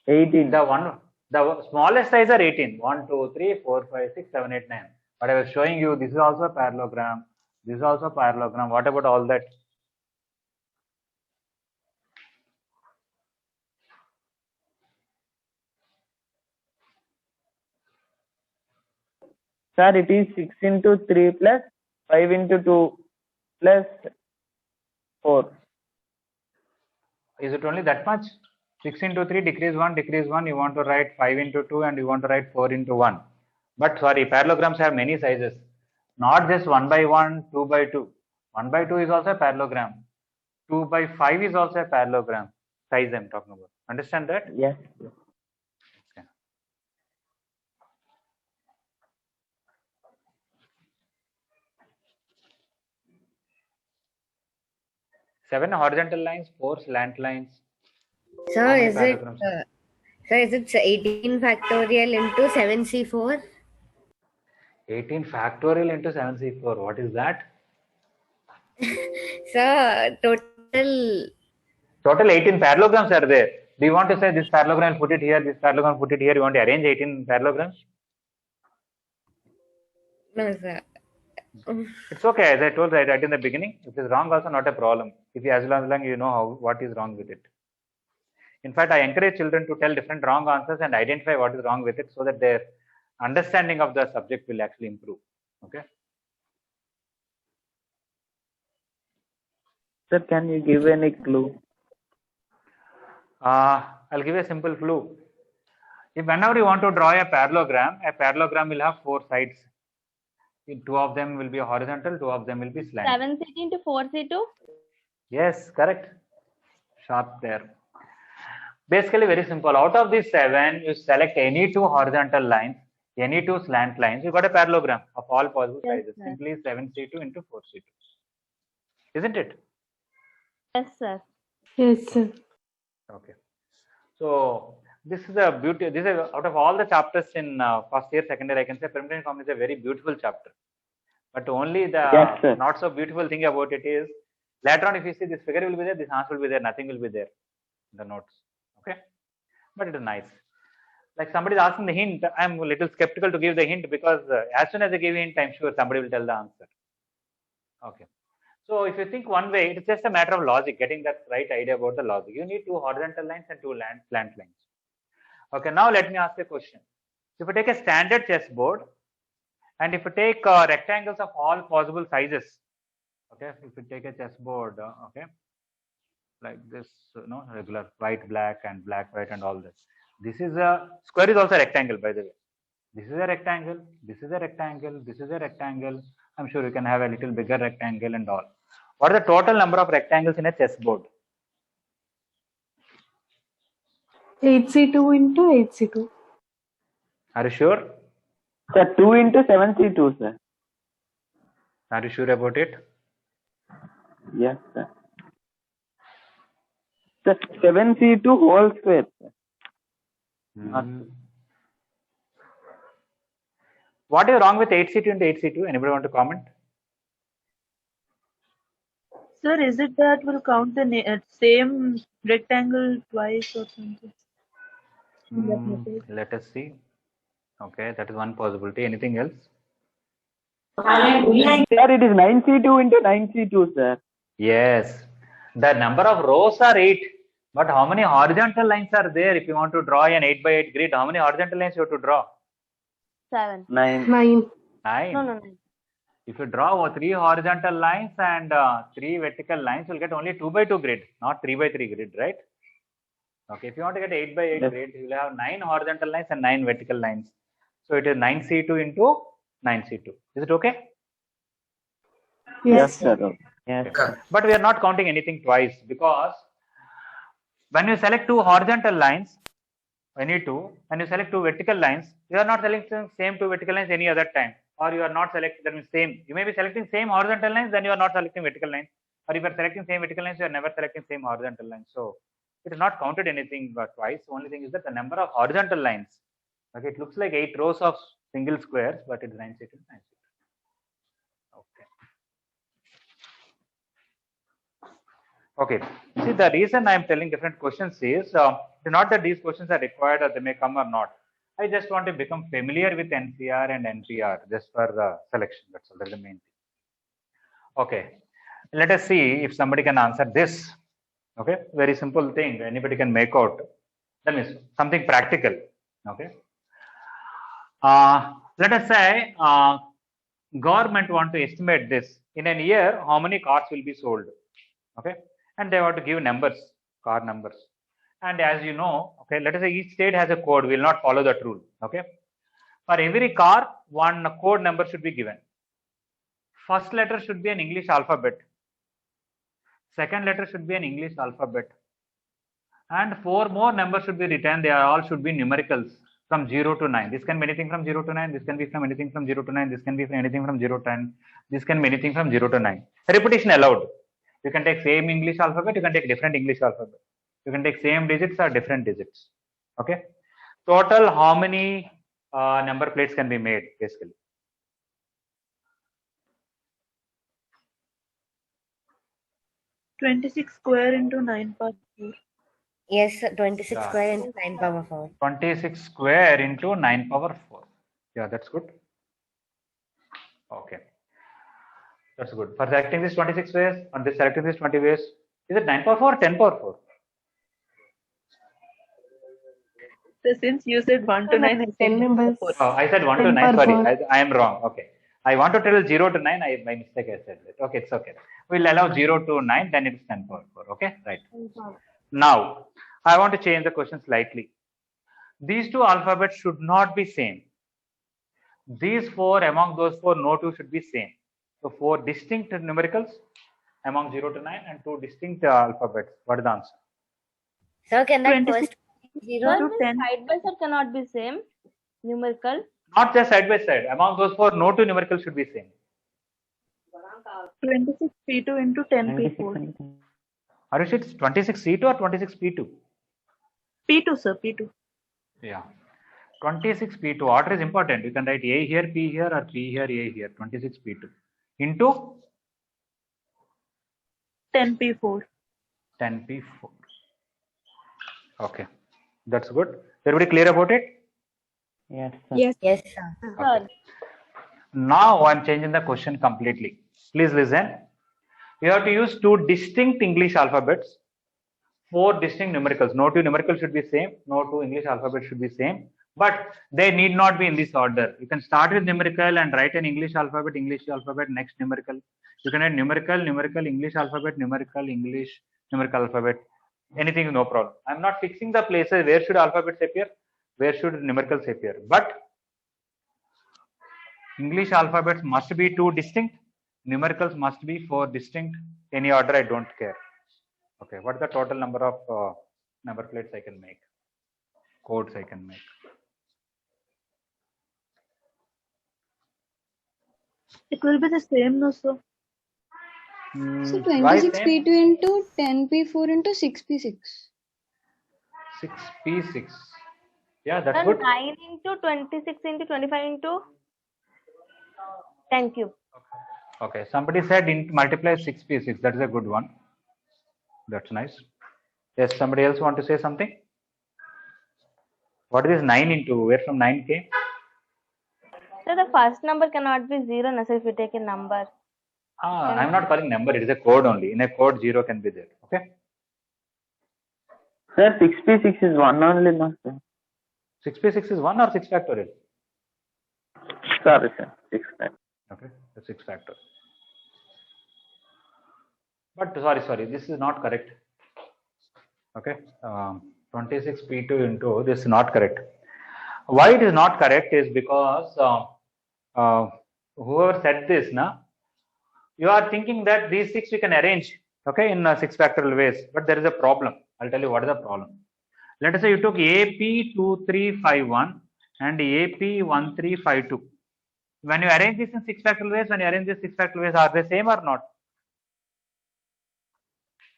Speaker 3: 18.
Speaker 1: The smallest size are 18. 1, 2, 3, 4, 5, 6, 7, 8, 9. But I was showing you this is also a parallelogram. This is also a parallelogram. What about all that?
Speaker 3: Sir, it is 6 into 3 plus 5 into 2 plus 4.
Speaker 1: Is it only that much? 6 into 3, decrease 1, decrease 1. You want to write 5 into 2 and you want to write 4 into 1. But sorry, parallelograms have many sizes. Not just 1 by 1, 2 by 2. 1 by 2 is also a parallelogram. 2 by 5 is also a parallelogram. Size I'm talking about. Understand that?
Speaker 3: Yes.
Speaker 1: Okay. Seven horizontal lines, 4 slant lines.
Speaker 2: Sir,
Speaker 1: How many
Speaker 2: is it
Speaker 1: parallelograms?
Speaker 2: sir, is it 18 factorial into 7c4?
Speaker 1: 18 factorial into 7c4. What is that?
Speaker 2: Sir, total.
Speaker 1: Total 18 parallelograms are there. Do you want to say this parallelogram, put it here, this parallelogram, put it here? You want to arrange 18 parallelograms?
Speaker 2: No, sir.
Speaker 1: It's okay. As I told right in the beginning, if it's wrong, also not a problem. If you as long as you know what is wrong with it. In fact, I encourage children to tell different wrong answers and identify what is wrong with it, so that their understanding of the subject will actually improve. Okay.
Speaker 3: Sir, can you give any clue?
Speaker 1: I'll give you a simple clue. If whenever you want to draw a parallelogram will have 4 sides. 2 of them will be horizontal, 2 of them will be slant.
Speaker 7: 7c2 into 4c2?
Speaker 1: Yes, correct. Sharp there. Basically, very simple. Out of these 7, you select any 2 horizontal lines, any 2 slant lines. You got a parallelogram of all possible
Speaker 7: Yes,
Speaker 1: sizes.
Speaker 7: sir.
Speaker 1: Simply 7c2 into 4c2. Isn't it?
Speaker 7: Yes, sir.
Speaker 6: Yes, sir.
Speaker 1: Okay. So this is a beauty. This is out of all the chapters in first year, second year, I can say permutation combination is a very beautiful chapter. But only the
Speaker 3: Yes, sir.
Speaker 1: not so beautiful thing about it is later on, if you see this figure will be there, this answer will be there, nothing will be there in the notes. Okay, but it is nice. Like somebody is asking the hint, I'm a little skeptical to give the hint because as soon as I give a hint, I'm sure somebody will tell the answer. Okay. So if you think one way, it's just a matter of logic, getting that right idea about the logic. You need 2 horizontal lines and 2 slant lines. Okay, now let me ask a question. If you take a standard chessboard and if you take rectangles of all possible sizes, okay, if you take a chessboard, okay, like this, regular white, black and black, white and all this. This is a square is also a rectangle, by the way. This is a rectangle, this is a rectangle, this is a rectangle. I'm sure you can have a little bigger rectangle and all. What is the total number of rectangles in a chessboard?
Speaker 6: 8c2 into 8c2.
Speaker 1: Are you sure?
Speaker 3: Sir, 2 into 7c2, sir.
Speaker 1: Are you sure about it?
Speaker 3: Yes, sir. Sir, 7c2 whole square, sir.
Speaker 1: Hmm. What is wrong with 8c2 into 8c2? Anybody want to comment?
Speaker 5: Sir, is it that we'll count the same rectangle twice or something?
Speaker 1: Let us see. Okay, that is one possibility. Anything else?
Speaker 3: Sir, it is 9c2 into 9c2, sir.
Speaker 1: Yes. The number of rows are 8. But how many horizontal lines are there? If you want to draw an 8 by 8 grid, how many horizontal lines you have to draw?
Speaker 7: 7.
Speaker 3: 9.
Speaker 6: 9.
Speaker 1: 9.
Speaker 7: No.
Speaker 1: If you draw 3 horizontal lines and 3 vertical lines, you'll get only 2 by 2 grid, not 3 by 3 grid, right? Okay, if you want to get 8 by 8
Speaker 3: Yes.
Speaker 1: grid, you will have 9 horizontal lines and 9 vertical lines. So it is 9C2 into 9C2. Is it okay?
Speaker 3: Yes, sir. Yes.
Speaker 4: Yeah.
Speaker 1: But we are not counting anything twice, because when you select 2 horizontal lines, any 2, and you select 2 vertical lines, you are not selecting same 2 vertical lines any other time, or you are not selecting, that means same. You may be selecting same horizontal lines, then you are not selecting vertical lines, or if you are selecting same vertical lines, you are never selecting same horizontal lines. So it is not counted anything twice. Only thing is that the number of horizontal lines. Okay, it looks like 8 rows of single squares, but it's 9C2, 9C2. Okay. See, the reason I am telling different questions is not that these questions are required or they may come or not. I just want to become familiar with NCR and NPR just for selection. That's all. That's the main thing. Okay. Let us see if somebody can answer this. Okay. Very simple thing. Anybody can make out. That means something practical. Okay. Let us say government want to estimate this. In a year, how many cars will be sold? Okay. And they want to give numbers, car numbers. And as you know, okay, let us say each state has a code. We will not follow that rule. Okay. For every car, one code number should be given. First letter should be an English alphabet. Second letter should be an English alphabet. And 4 more numbers should be written. They are all should be numericals from 0 to 9. This can be anything from 0 to 9. This can be from anything from 0 to 9. This can be from anything from 0 to 10. This can be anything from 0 to 9. Repetition allowed. You can take same English alphabet. You can take different English alphabet. You can take same digits or different digits. Okay. Total, how many number plates can be made basically?
Speaker 5: $26 square into 9 power 4.
Speaker 2: Yes, sir. 26
Speaker 1: Yeah.
Speaker 2: square into 9 power 4.
Speaker 1: 26 square into 9 power 4. Yeah, that's good. Okay. That's good. For selecting this 26 ways, and this selecting this 20 ways, is it 9 power 4 or 10 power 4?
Speaker 5: So since you said 1 to 9, I
Speaker 6: 10
Speaker 5: said
Speaker 6: numbers.
Speaker 5: 4.
Speaker 1: Oh, I said 1 to
Speaker 6: 10
Speaker 1: 9.
Speaker 6: power
Speaker 1: Sorry,
Speaker 6: four.
Speaker 1: I am wrong. Okay. I want to tell 0 to 9. My mistake, I said that. Okay, it's okay. We'll allow 0 to 9, then it's 10 power 4. Okay, right. Now, I want to change the question slightly. These two alphabets should not be same. These 4, among those 4, no 2 should be same. So 4 distinct numericals among 0 to 9 and 2 distinct alphabets. What is the answer?
Speaker 2: So can that
Speaker 5: 26
Speaker 2: first
Speaker 5: 0
Speaker 7: Sir,
Speaker 5: to
Speaker 7: this
Speaker 5: 10.
Speaker 7: side by side cannot be same. Numerical.
Speaker 1: Not just side by side. Among those 4, no 2 numericals should be same.
Speaker 5: 26 P2 into 10 P4.
Speaker 1: Are you sure it's 26 C2 or 26 P2?
Speaker 5: P2, sir, P2.
Speaker 1: Yeah. 26 P2. Order is important. You can write A here, P here, or P here, A here. 26 P2 into
Speaker 5: 10 P4.
Speaker 1: 10 P4. Okay. That's good. Everybody clear about it?
Speaker 3: Yes, sir.
Speaker 6: Yes.
Speaker 2: Yes, sir.
Speaker 1: Okay. Now I'm changing the question completely. Please listen. You have to use 2 distinct English alphabets, 4 distinct numericals. No 2 numericals should be same. No 2 English alphabets should be same. But they need not be in this order. You can start with numerical and write an English alphabet, next numerical. You can add numerical, English alphabet, numerical, English, numerical alphabet. Anything, no problem. I'm not fixing the places where should alphabets appear, where should numericals appear. But English alphabets must be 2 distinct, numericals must be 4 distinct. Any order, I don't care. Okay, what is the total number of number plates I can make? Codes I can make.
Speaker 5: It will be the same, no, sir.
Speaker 8: So
Speaker 1: Why
Speaker 8: 26
Speaker 1: same?
Speaker 8: P2 into 10 P4 into 6 P6.
Speaker 1: 6P6. Yeah, that's
Speaker 7: Sir,
Speaker 1: good.
Speaker 7: 9 into 26 into 25 into 10 cube.
Speaker 1: Okay, somebody said multiply 6P6. That is a good one. That's nice. Yes, somebody else want to say something? What is 9 into? Where from 9 came?
Speaker 7: So the first number cannot be 0 unless if you take a number.
Speaker 1: I'm not calling number. It is a code only. In a code, 0 can be there. Okay.
Speaker 3: Sir, 6P6 is 1 only, no, sir.
Speaker 1: 6P6 is 1 or 6 factorial?
Speaker 3: Sorry, sir. 6 factor.
Speaker 1: Okay, the 6 factor. But sorry, this is not correct. Okay, 26p2 into this is not correct. Why it is not correct is because whoever said this, you are thinking that these 6 we can arrange, okay, in 6 factorial ways, but there is a problem. I'll tell you what is the problem. Let us say you took AP2351 and AP1352. When you arrange this in 6 factorial ways, when you arrange this 6 factorial ways, are they same or not?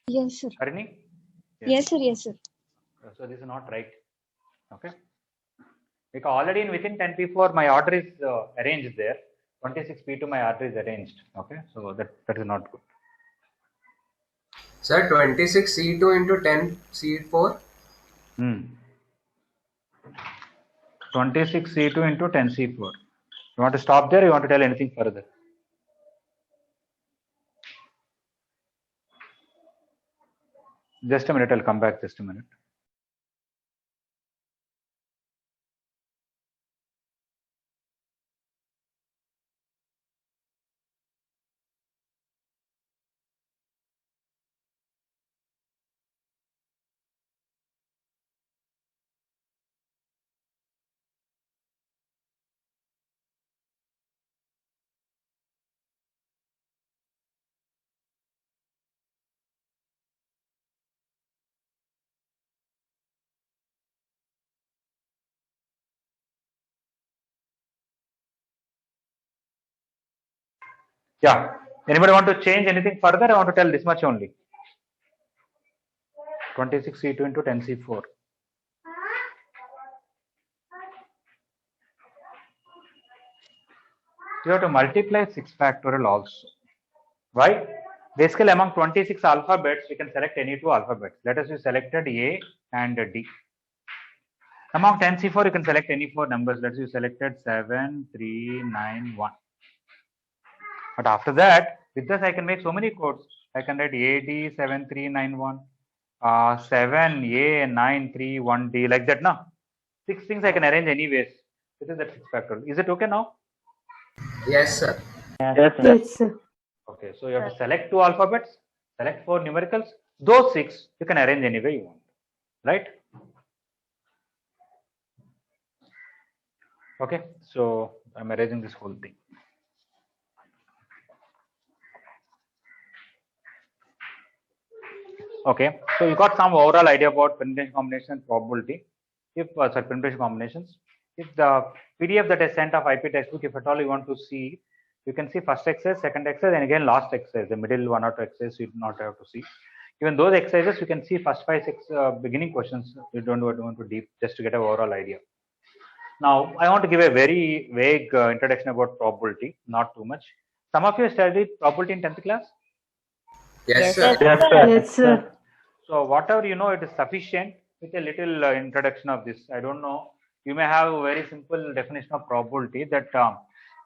Speaker 8: Yes, sir.
Speaker 1: Harini?
Speaker 8: Yes, sir. Yes, sir.
Speaker 1: So this is not right. Okay. Because already in within 10p4 my order is arranged there. 26p2 my order is arranged. Okay. So that is not good.
Speaker 4: Sir, 26c2 into 10c4.
Speaker 1: 26c2 into 10c4. You want to stop there or you want to tell anything further? Just a minute, I'll come back just a minute. Yeah. Anybody want to change anything further? I want to tell this much only. 26c2 into 10c4. You have to multiply 6 factorial also. Why? Basically, among 26 alphabets, we can select any 2 alphabets. Let us say selected A and D. Among 10c4, you can select any 4 numbers. Let's say you selected 7, 3, 9, 1. But after that, with this, I can make so many codes. I can write AD7391, 7A931D, like that. Now, 6 things I can arrange anyways. This is the 6 factorial. Is it okay now?
Speaker 4: Yes, sir.
Speaker 3: Yes, sir.
Speaker 6: Yes, sir.
Speaker 1: Okay, so you have to select 2 alphabets, select 4 numericals. Those 6 you can arrange any way you want, right? Okay, so I'm arranging this whole thing. Okay, so you got some overall idea about permutation combination and probability. If permutation combinations, if the PDF that is sent of IP textbook, if at all you want to see, you can see first exercise, second exercise, and again last exercise. The middle 1 or 2 exercises you do not have to see. Even those exercises, you can see first 5, 6 beginning questions. You don't want to deep, just to get an overall idea. Now, I want to give a very vague introduction about probability, not too much. Some of you studied probability in 10th class.
Speaker 4: Yes, sir.
Speaker 3: Yes, sir.
Speaker 6: Yes, sir.
Speaker 1: So whatever you know, it is sufficient with a little introduction of this. I don't know. You may have a very simple definition of probability that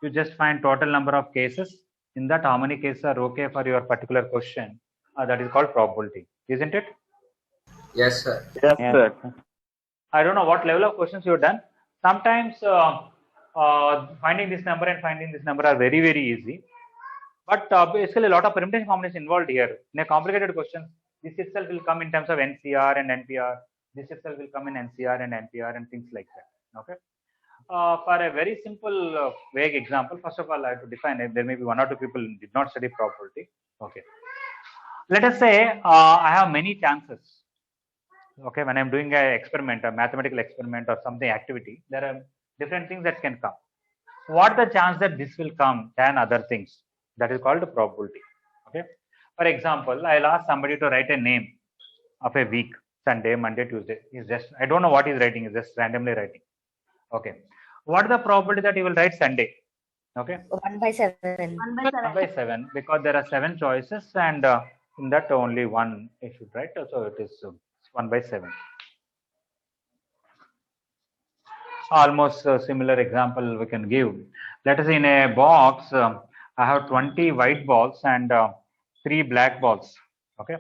Speaker 1: you just find total number of cases. In that, how many cases are okay for your particular question? That is called probability, isn't it?
Speaker 4: Yes, sir.
Speaker 3: Yes, sir.
Speaker 1: I don't know what level of questions you've done. Sometimes finding this number and finding this number are very, very easy. But basically, a lot of permutation combination involved here. In a complicated question, this itself will come in terms of NCR and NPR. This itself will come in NCR and NPR and things like that. Okay. For a very simple, vague example, first of all, I have to define it. There may be 1 or 2 people who did not study probability. Okay. Let us say I have many chances. Okay, when I'm doing an experiment, a mathematical experiment or something activity, there are different things that can come. What the chance that this will come than other things? That is called probability. Okay. For example, I'll ask somebody to write a name of a week, Sunday, Monday, Tuesday. He's just, I don't know what he's writing, he's just randomly writing. Okay. What is the probability that he will write Sunday? Okay.
Speaker 2: 1 by 7.
Speaker 7: 1 by 7.
Speaker 1: 1 by 7, because there are 7 choices and in that only 1 he should write. So it is 1 by 7. Almost a similar example we can give. Let us say in a box, I have 20 white balls and 3 black balls. Okay.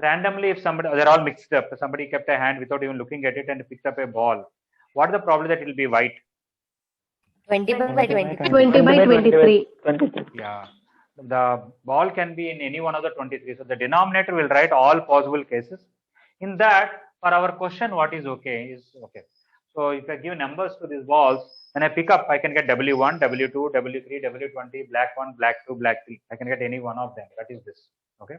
Speaker 1: Randomly, if somebody, they're all mixed up, somebody kept a hand without even looking at it and picked up a ball. What is the probability that it will be white?
Speaker 2: 20 by 23.
Speaker 6: 20 by 23.
Speaker 3: 23.
Speaker 1: Yeah. The ball can be in any one of the 23. So the denominator will write all possible cases. In that, for our question, what is okay is okay. So if I give numbers to these balls, when I pick up, I can get W1, W2, W3, W20, black 1, black 2, black 3. I can get any one of them. That is this. Okay.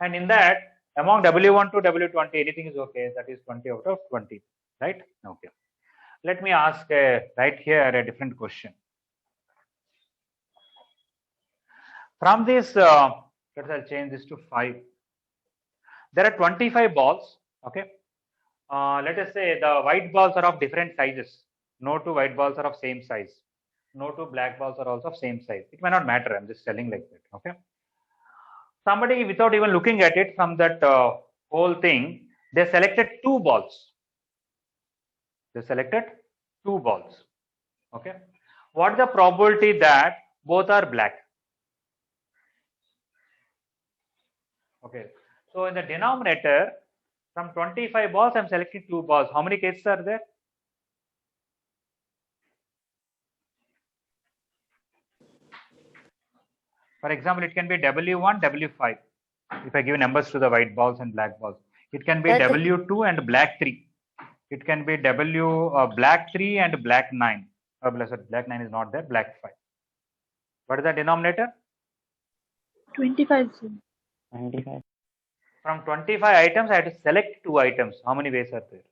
Speaker 1: And in that, among W1 to W20, anything is okay. That is 20 out of 20. Right? Okay. Let me ask right here a different question. From this, I'll change this to 5. There are 25 balls. Okay. Let us say the white balls are of different sizes. No two white balls are of same size. No two black balls are also of same size. It may not matter. I'm just telling like that. Okay. Somebody, without even looking at it from that whole thing, they selected 2 balls. They selected 2 balls. Okay. What is the probability that both are black? Okay. So in the denominator, from 25 balls, I'm selecting 2 balls. How many cases are there? For example, it can be W1, W5. If I give numbers to the white balls and black balls, it can be W2 and black 3. It can be black 3 and black 9. Black 9 is not there. Black 5. What is the denominator?
Speaker 5: 25. Sir.
Speaker 3: 95.
Speaker 1: From 25 items, I have to select 2 items. How many ways are there?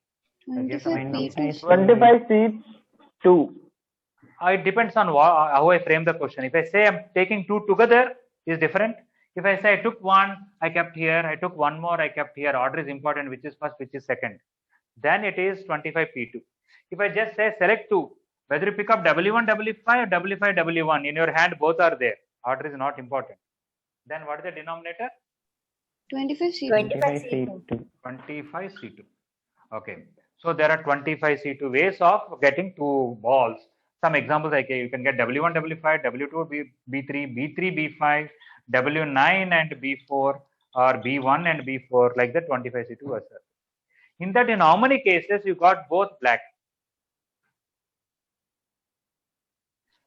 Speaker 3: 25 seats, 2.
Speaker 1: It depends on how I frame the question. If I say I'm taking 2 together, is different. If I say I took 1, I kept here. I took 1 more, I kept here. Order is important, which is first, which is second. Then it is 25 P2. If I just say select 2, whether you pick up W1, W5 or W5, W1, in your hand, both are there. Order is not important. Then what is the denominator?
Speaker 8: 25 C2.
Speaker 2: 25 C2.
Speaker 1: 25 C2. Okay. So there are 25 C2 ways of getting 2 balls. Some examples like you can get W1, W5, W2, B3, B3, B5, W9 and B4, or B1 and B4, like that 25 C2 was there. In that, in how many cases you got both black?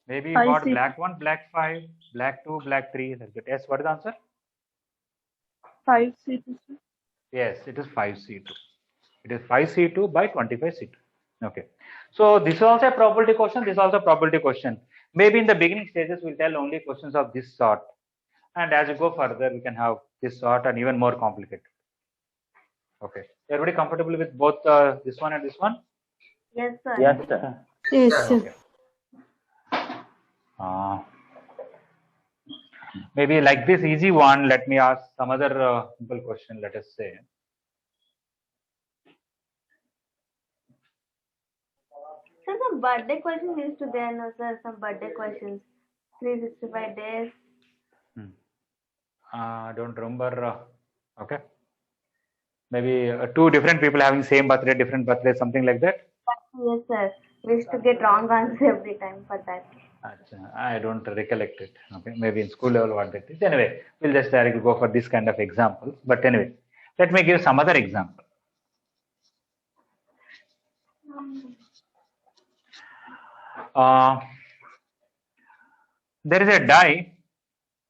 Speaker 1: Maybe you got black 1, black 5, black 2, black 3. That's good. Yes, what is the answer?
Speaker 5: 5 C2.
Speaker 1: Yes, it is 5 C2. It is 5 C2 by 25 C2. Okay. So this is also a probability question. This is also a probability question. Maybe in the beginning stages, we'll tell only questions of this sort. And as you go further, we can have this sort and even more complicated. Okay. Everybody comfortable with both this one and this one?
Speaker 7: Yes, sir.
Speaker 3: Yes, sir.
Speaker 6: Yes, sir.
Speaker 1: Okay. Maybe like this easy one, let me ask some other simple question, let us say.
Speaker 7: Sir, some birthday questions used to there, no, sir. Some birthday questions. 365 days.
Speaker 1: Don't remember. Okay. Maybe 2 different people having same birthday, different birthday, something like that.
Speaker 7: Yes, sir. We used to get wrong answer every time for that.
Speaker 1: I don't recollect it. Okay. Maybe in school level what that is. Anyway, we'll just directly go for this kind of examples. But anyway, let me give some other example. There is a die.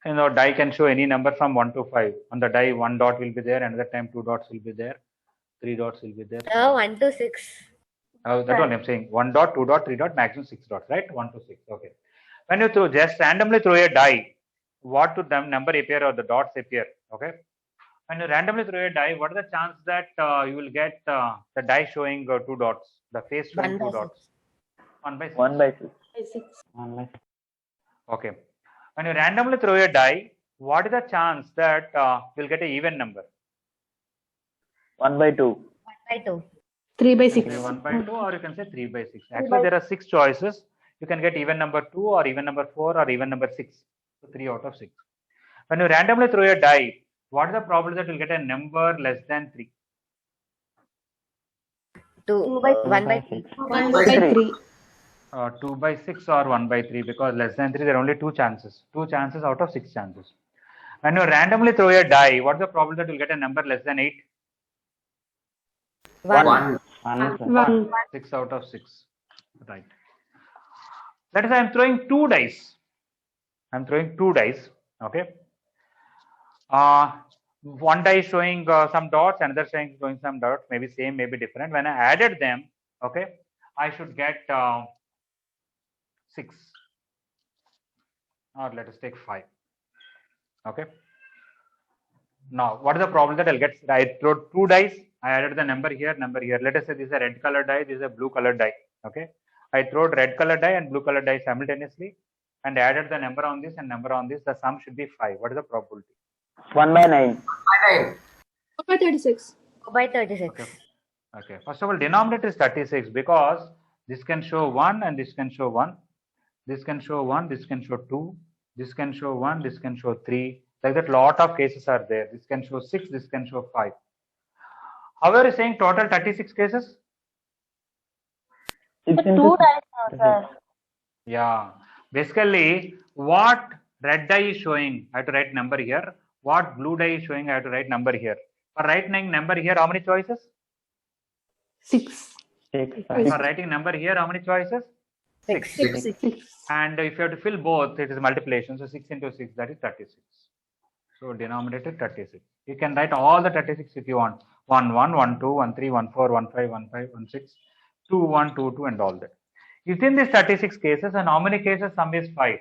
Speaker 1: Die can show any number from 1 to 5. On the die, 1 dot will be there, another time 2 dots will be there, 3 dots will be there.
Speaker 2: 1 to 6.
Speaker 1: That's what I'm saying. 1 dot, 2 dot, 3 dot, maximum 6 dots, right? 1 to 6. Okay. When you just randomly throw a die, what would the number appear or the dots appear? Okay. When you randomly throw a die, what is the chance that you will get the die showing 2 dots, the face showing 2 dots? 1 by 6.
Speaker 3: 1 by 6.
Speaker 6: 1 by 6.
Speaker 1: Okay. When you randomly throw a die, what is the chance that you'll get an even number?
Speaker 3: 1 by 2.
Speaker 2: 1 by 2.
Speaker 6: 3 by 6.
Speaker 1: 1 by 2, or you can say 3 by 6. Actually, there are 6 choices. You can get even number 2 or even number 4 or even number 6. So 3 out of 6. When you randomly throw a die, what is the probability that you'll get a number less than 3?
Speaker 2: 2 by 1 by 3.
Speaker 6: 1 by 3.
Speaker 1: 2 by 6 or 1 by 3, because less than 3 there are only 2 chances. 2 chances out of 6 chances. When you randomly throw a die, what is the probability that you'll get a number less than 8?
Speaker 2: 1.
Speaker 3: 1.
Speaker 6: 1.
Speaker 1: 6 out of 6. Right. Let us say I'm throwing two dice. I'm throwing two dice. Okay. One die showing some dots, another showing some dots, maybe same, maybe different. When I added them, okay, I should get 6, or let us take 5. Okay. Now, what is the problem that I'll get? I throw two dice, I added the number here, number here. Let us say this is a red colored die, this is a blue colored die. Okay. I throw red colored die and blue colored die simultaneously and added the number on this and number on this. The sum should be 5. What is the probability?
Speaker 3: 1 by 9.
Speaker 4: 9.
Speaker 6: 4 by 36.
Speaker 2: 4 by 36.
Speaker 1: Okay. Okay. First of all, denominator is 36 because this can show 1 and this can show 1. This can show 1, this can show 2, this can show 1, this can show 3. Like that, lot of cases are there. This can show 6, this can show 5. However, is saying total 36 cases?
Speaker 3: 6
Speaker 7: But
Speaker 3: into
Speaker 7: 2
Speaker 3: 6.
Speaker 7: dice now, sir.
Speaker 1: Yeah. Basically, what red die is showing, I have to write number here. What blue die is showing, I have to write number here. For writing number here, how many choices?
Speaker 6: 6.
Speaker 3: 6.
Speaker 1: For writing number here, how many choices?
Speaker 2: 6.
Speaker 6: 6.
Speaker 1: And if you have to fill both, it is multiplication. So 6 into 6, that is 36. So denominator 36. You can write all the 36 if you want. 1, 1, 1, 2, 1, 3, 1, 4, 1, 5, 1, 5, 1, 6, 2, 1, 2, 2, and all that. Within these 36 cases, and how many cases sum is 5?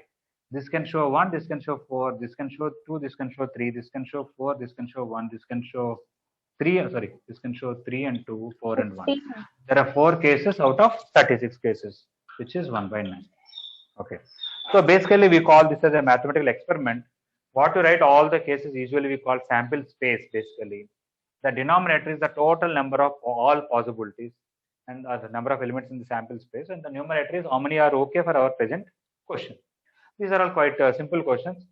Speaker 1: This can show 1, this can show 4, this can show 2, this can show 3, this can show 4, this can show 1, this can show 3, sorry, this can show 3 and 2, 4 and 1. There are 4 cases out of 36 cases, which is 1 by 9. Okay. So basically we call this as a mathematical experiment. What to write all the cases usually we call sample space basically. The denominator is the total number of all possibilities and the number of elements in the sample space, and the numerator is how many are okay for our present question. These are all quite simple questions.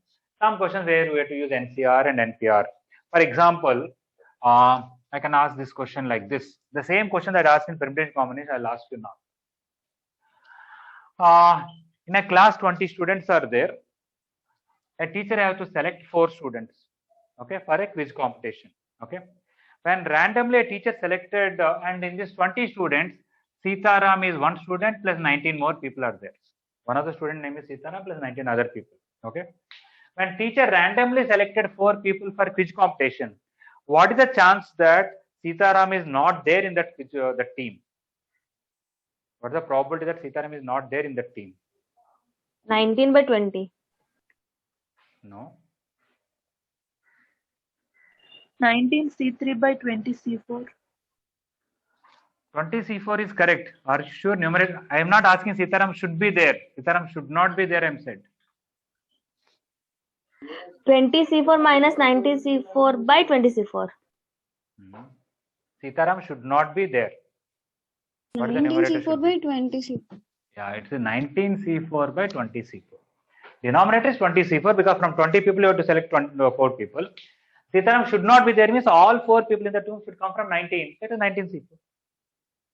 Speaker 1: Some questions where we have to use NCR and NPR. For example, I can ask this question like this. The same question that I asked in permutation combination, I'll ask you now. In a class, 20 students are there. A teacher has to select 4 students, okay, for a quiz competition. Okay. When randomly a teacher selected, and in this 20 students, Sitaram is 1 student plus 19 more people are there. One of the student name is Sitaram plus 19 other people. Okay. When teacher randomly selected 4 people for quiz competition, what is the chance that Sitaram is not there in that team? What is the probability that Sitaram is not there in that team?
Speaker 7: 19 by 20.
Speaker 1: No.
Speaker 5: 19 C3 by 20 C4.
Speaker 1: 20 C4 is correct. Are you sure? Numerator. I am not asking Sitaram should be there. Sitaram should not be there, I am said.
Speaker 7: 20 C4 minus 19 C4 by 20 C4.
Speaker 1: Sitaram should not be there. What is the
Speaker 8: 19
Speaker 1: numerator?
Speaker 8: C4 by 20 C4.
Speaker 1: Yeah, it's a 19 C4 by 20 C4. Denominator is 20 C4 because from 20 people you have to select 4 people. Sitaram should not be there means all 4 people in the room should come from 19. That is 19 C4.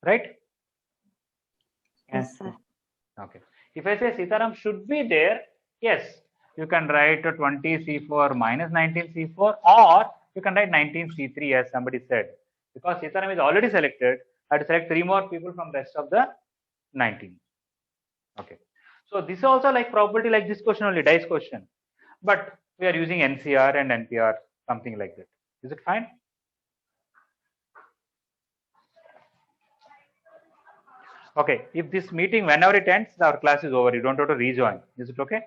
Speaker 1: Right?
Speaker 7: Yes, sir.
Speaker 1: Okay. If I say Sitaram should be there, yes, you can write 20 C4 minus 19 C4, or you can write 19 C3 as somebody said. Because Sitaram is already selected, I have to select 3 more people from the rest of the 19. Okay. So this is also like probability like this question only, dice question. But we are using NCR and NPR, something like that. Is it fine? Okay. If this meeting, whenever it ends, our class is over. You don't have to rejoin. Is it okay?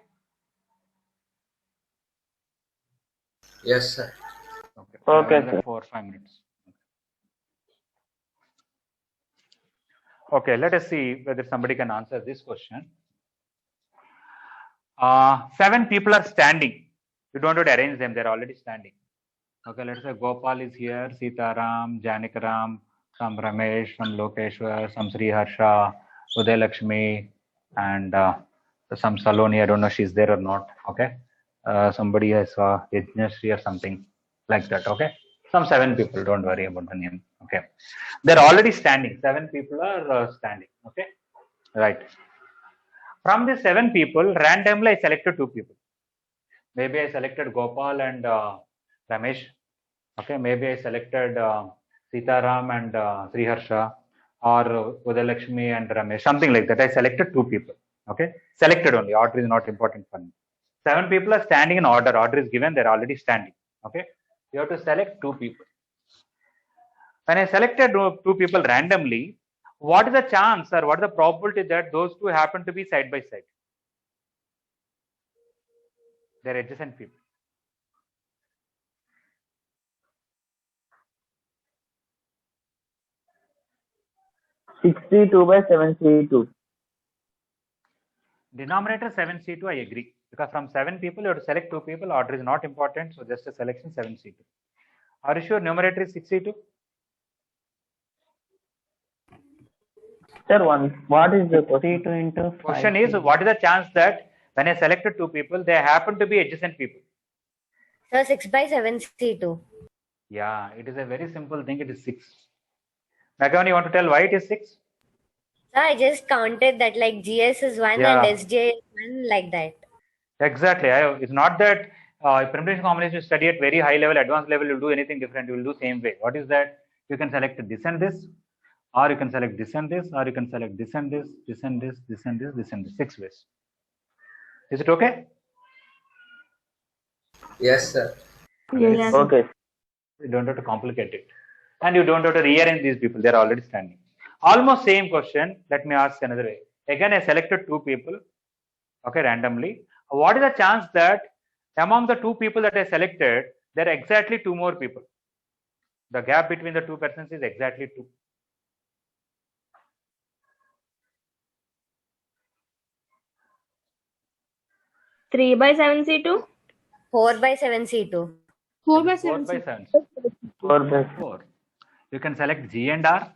Speaker 4: Yes, sir.
Speaker 1: Okay.
Speaker 3: Okay,
Speaker 1: Another
Speaker 3: sir.
Speaker 1: 4 or 5 minutes. Okay, let us see whether somebody can answer this question. 7 people are standing. You don't have to arrange them, they're already standing. Okay, let's say Gopal is here, Sitaram, Janikaram, some Ramesh, some Lokeshwar, some Sri Harsha, Uday Lakshmi, and some Saloni. I don't know if she's there or not. Okay, somebody has Yajnashree or something like that. Okay, some 7 people, don't worry about the name. Okay, they're already standing. 7 people are standing. Okay, right. From the 7 people, randomly I selected 2 people. Maybe I selected Gopal and Ramesh. Okay, maybe I selected Sitaram and Sri Harsha, or Uday Lakshmi and Ramesh, something like that. I selected 2 people. Okay, selected only. Order is not important for me. 7 people are standing in order. Order is given. They're already standing. Okay, you have to select 2 people. When I selected 2 people randomly, what is the chance or what is the probability that those 2 happen to be side by side? They're adjacent people.
Speaker 3: 62 by 7C2.
Speaker 1: Denominator 7C2, I agree. Because from 7 people, you have to select 2 people. Order is not important. So just a selection 7C2. Are you sure numerator is 6C2?
Speaker 3: Sir, what is the question?
Speaker 9: 62 into 5.
Speaker 1: Question is, what is the chance that when I selected 2 people, they happen to be adjacent people?
Speaker 2: Sir, 6 by 7C2.
Speaker 1: Yeah, it is a very simple thing. It is 6. Nagavan, you want to tell why it is 6?
Speaker 2: Sir, I just counted that like GS is 1
Speaker 1: Yeah.
Speaker 2: and SJ is 1 like that.
Speaker 1: Exactly. It's not that permutation combination you study at very high level, advanced level, you'll do anything different. You will do same way. What is that? You can select this and this, or you can select this and this, or you can select this and this, this and this, this and this, this and this. 6 ways. Is it okay?
Speaker 4: Yes, sir.
Speaker 5: Yes.
Speaker 3: Okay.
Speaker 1: You don't have to complicate it. And you don't have to rearrange these people. They're already standing. Almost same question. Let me ask another way. Again, I selected 2 people, okay, randomly. What is the chance that among the 2 people that I selected, there are exactly 2 more people? The gap between the 2 persons is exactly 2.
Speaker 7: Three by 7C2.
Speaker 2: 4 by 7C2.
Speaker 6: 4 by
Speaker 1: 4
Speaker 6: 7.
Speaker 1: by 7.
Speaker 3: 4 by
Speaker 1: 4. You can select G and R.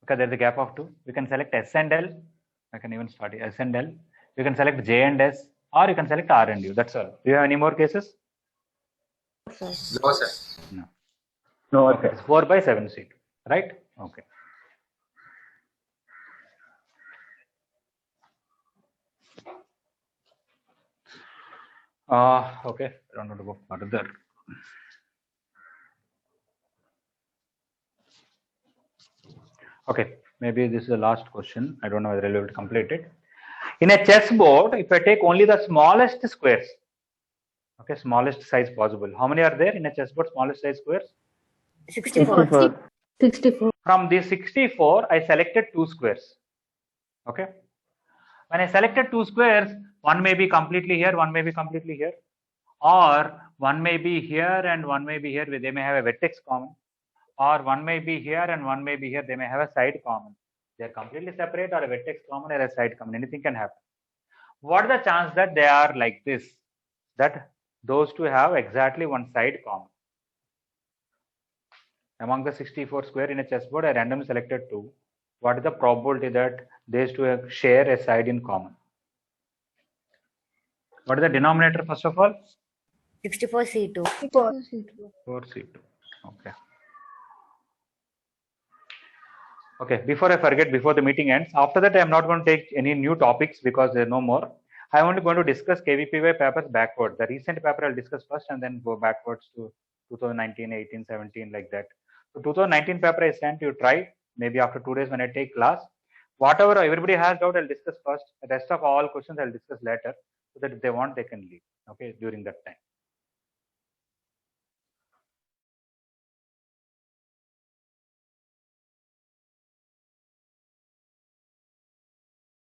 Speaker 1: Okay, there's a gap of 2. You can select S and L. I can even start S and L. You can select J and S, or you can select R and U. That's all. Do you have any more cases?
Speaker 4: No, sir.
Speaker 1: No.
Speaker 3: No,
Speaker 1: Okay,
Speaker 3: sir.
Speaker 1: it's 4 by 7C2, right? Okay. Okay, I don't want to go further. Okay, maybe this is the last question. I don't know whether I'll be able to complete it. In a chessboard, if I take only the smallest squares, okay, smallest size possible. How many are there in a chessboard, smallest size squares?
Speaker 2: 64.
Speaker 3: 64.
Speaker 6: 64.
Speaker 1: From these 64, I selected 2 squares. Okay. When I selected 2 squares, one may be completely here, one may be completely here, or one may be here and one may be here. They may have a vertex common, or one may be here and one may be here. They may have a side common. They are completely separate, or a vertex common or a side common. Anything can happen. What is the chance that they are like this? That those 2 have exactly one side common. Among the 64 square in a chessboard, I randomly selected 2. What is the probability that these 2 share a side in common? What is the denominator first of all?
Speaker 2: 64C2.
Speaker 1: 4C2. Okay. Okay, before I forget, before the meeting ends, after that I am not going to take any new topics because there are no more. I am only going to discuss KVPY papers backwards. The recent paper I'll discuss first and then go backwards to 2019, 18, 17, like that. So 2019 paper I sent you, try maybe after 2 days when I take class. Whatever everybody has doubt, I'll discuss first. The rest of all questions I'll discuss later, so that if they want, they can leave. Okay, during that time.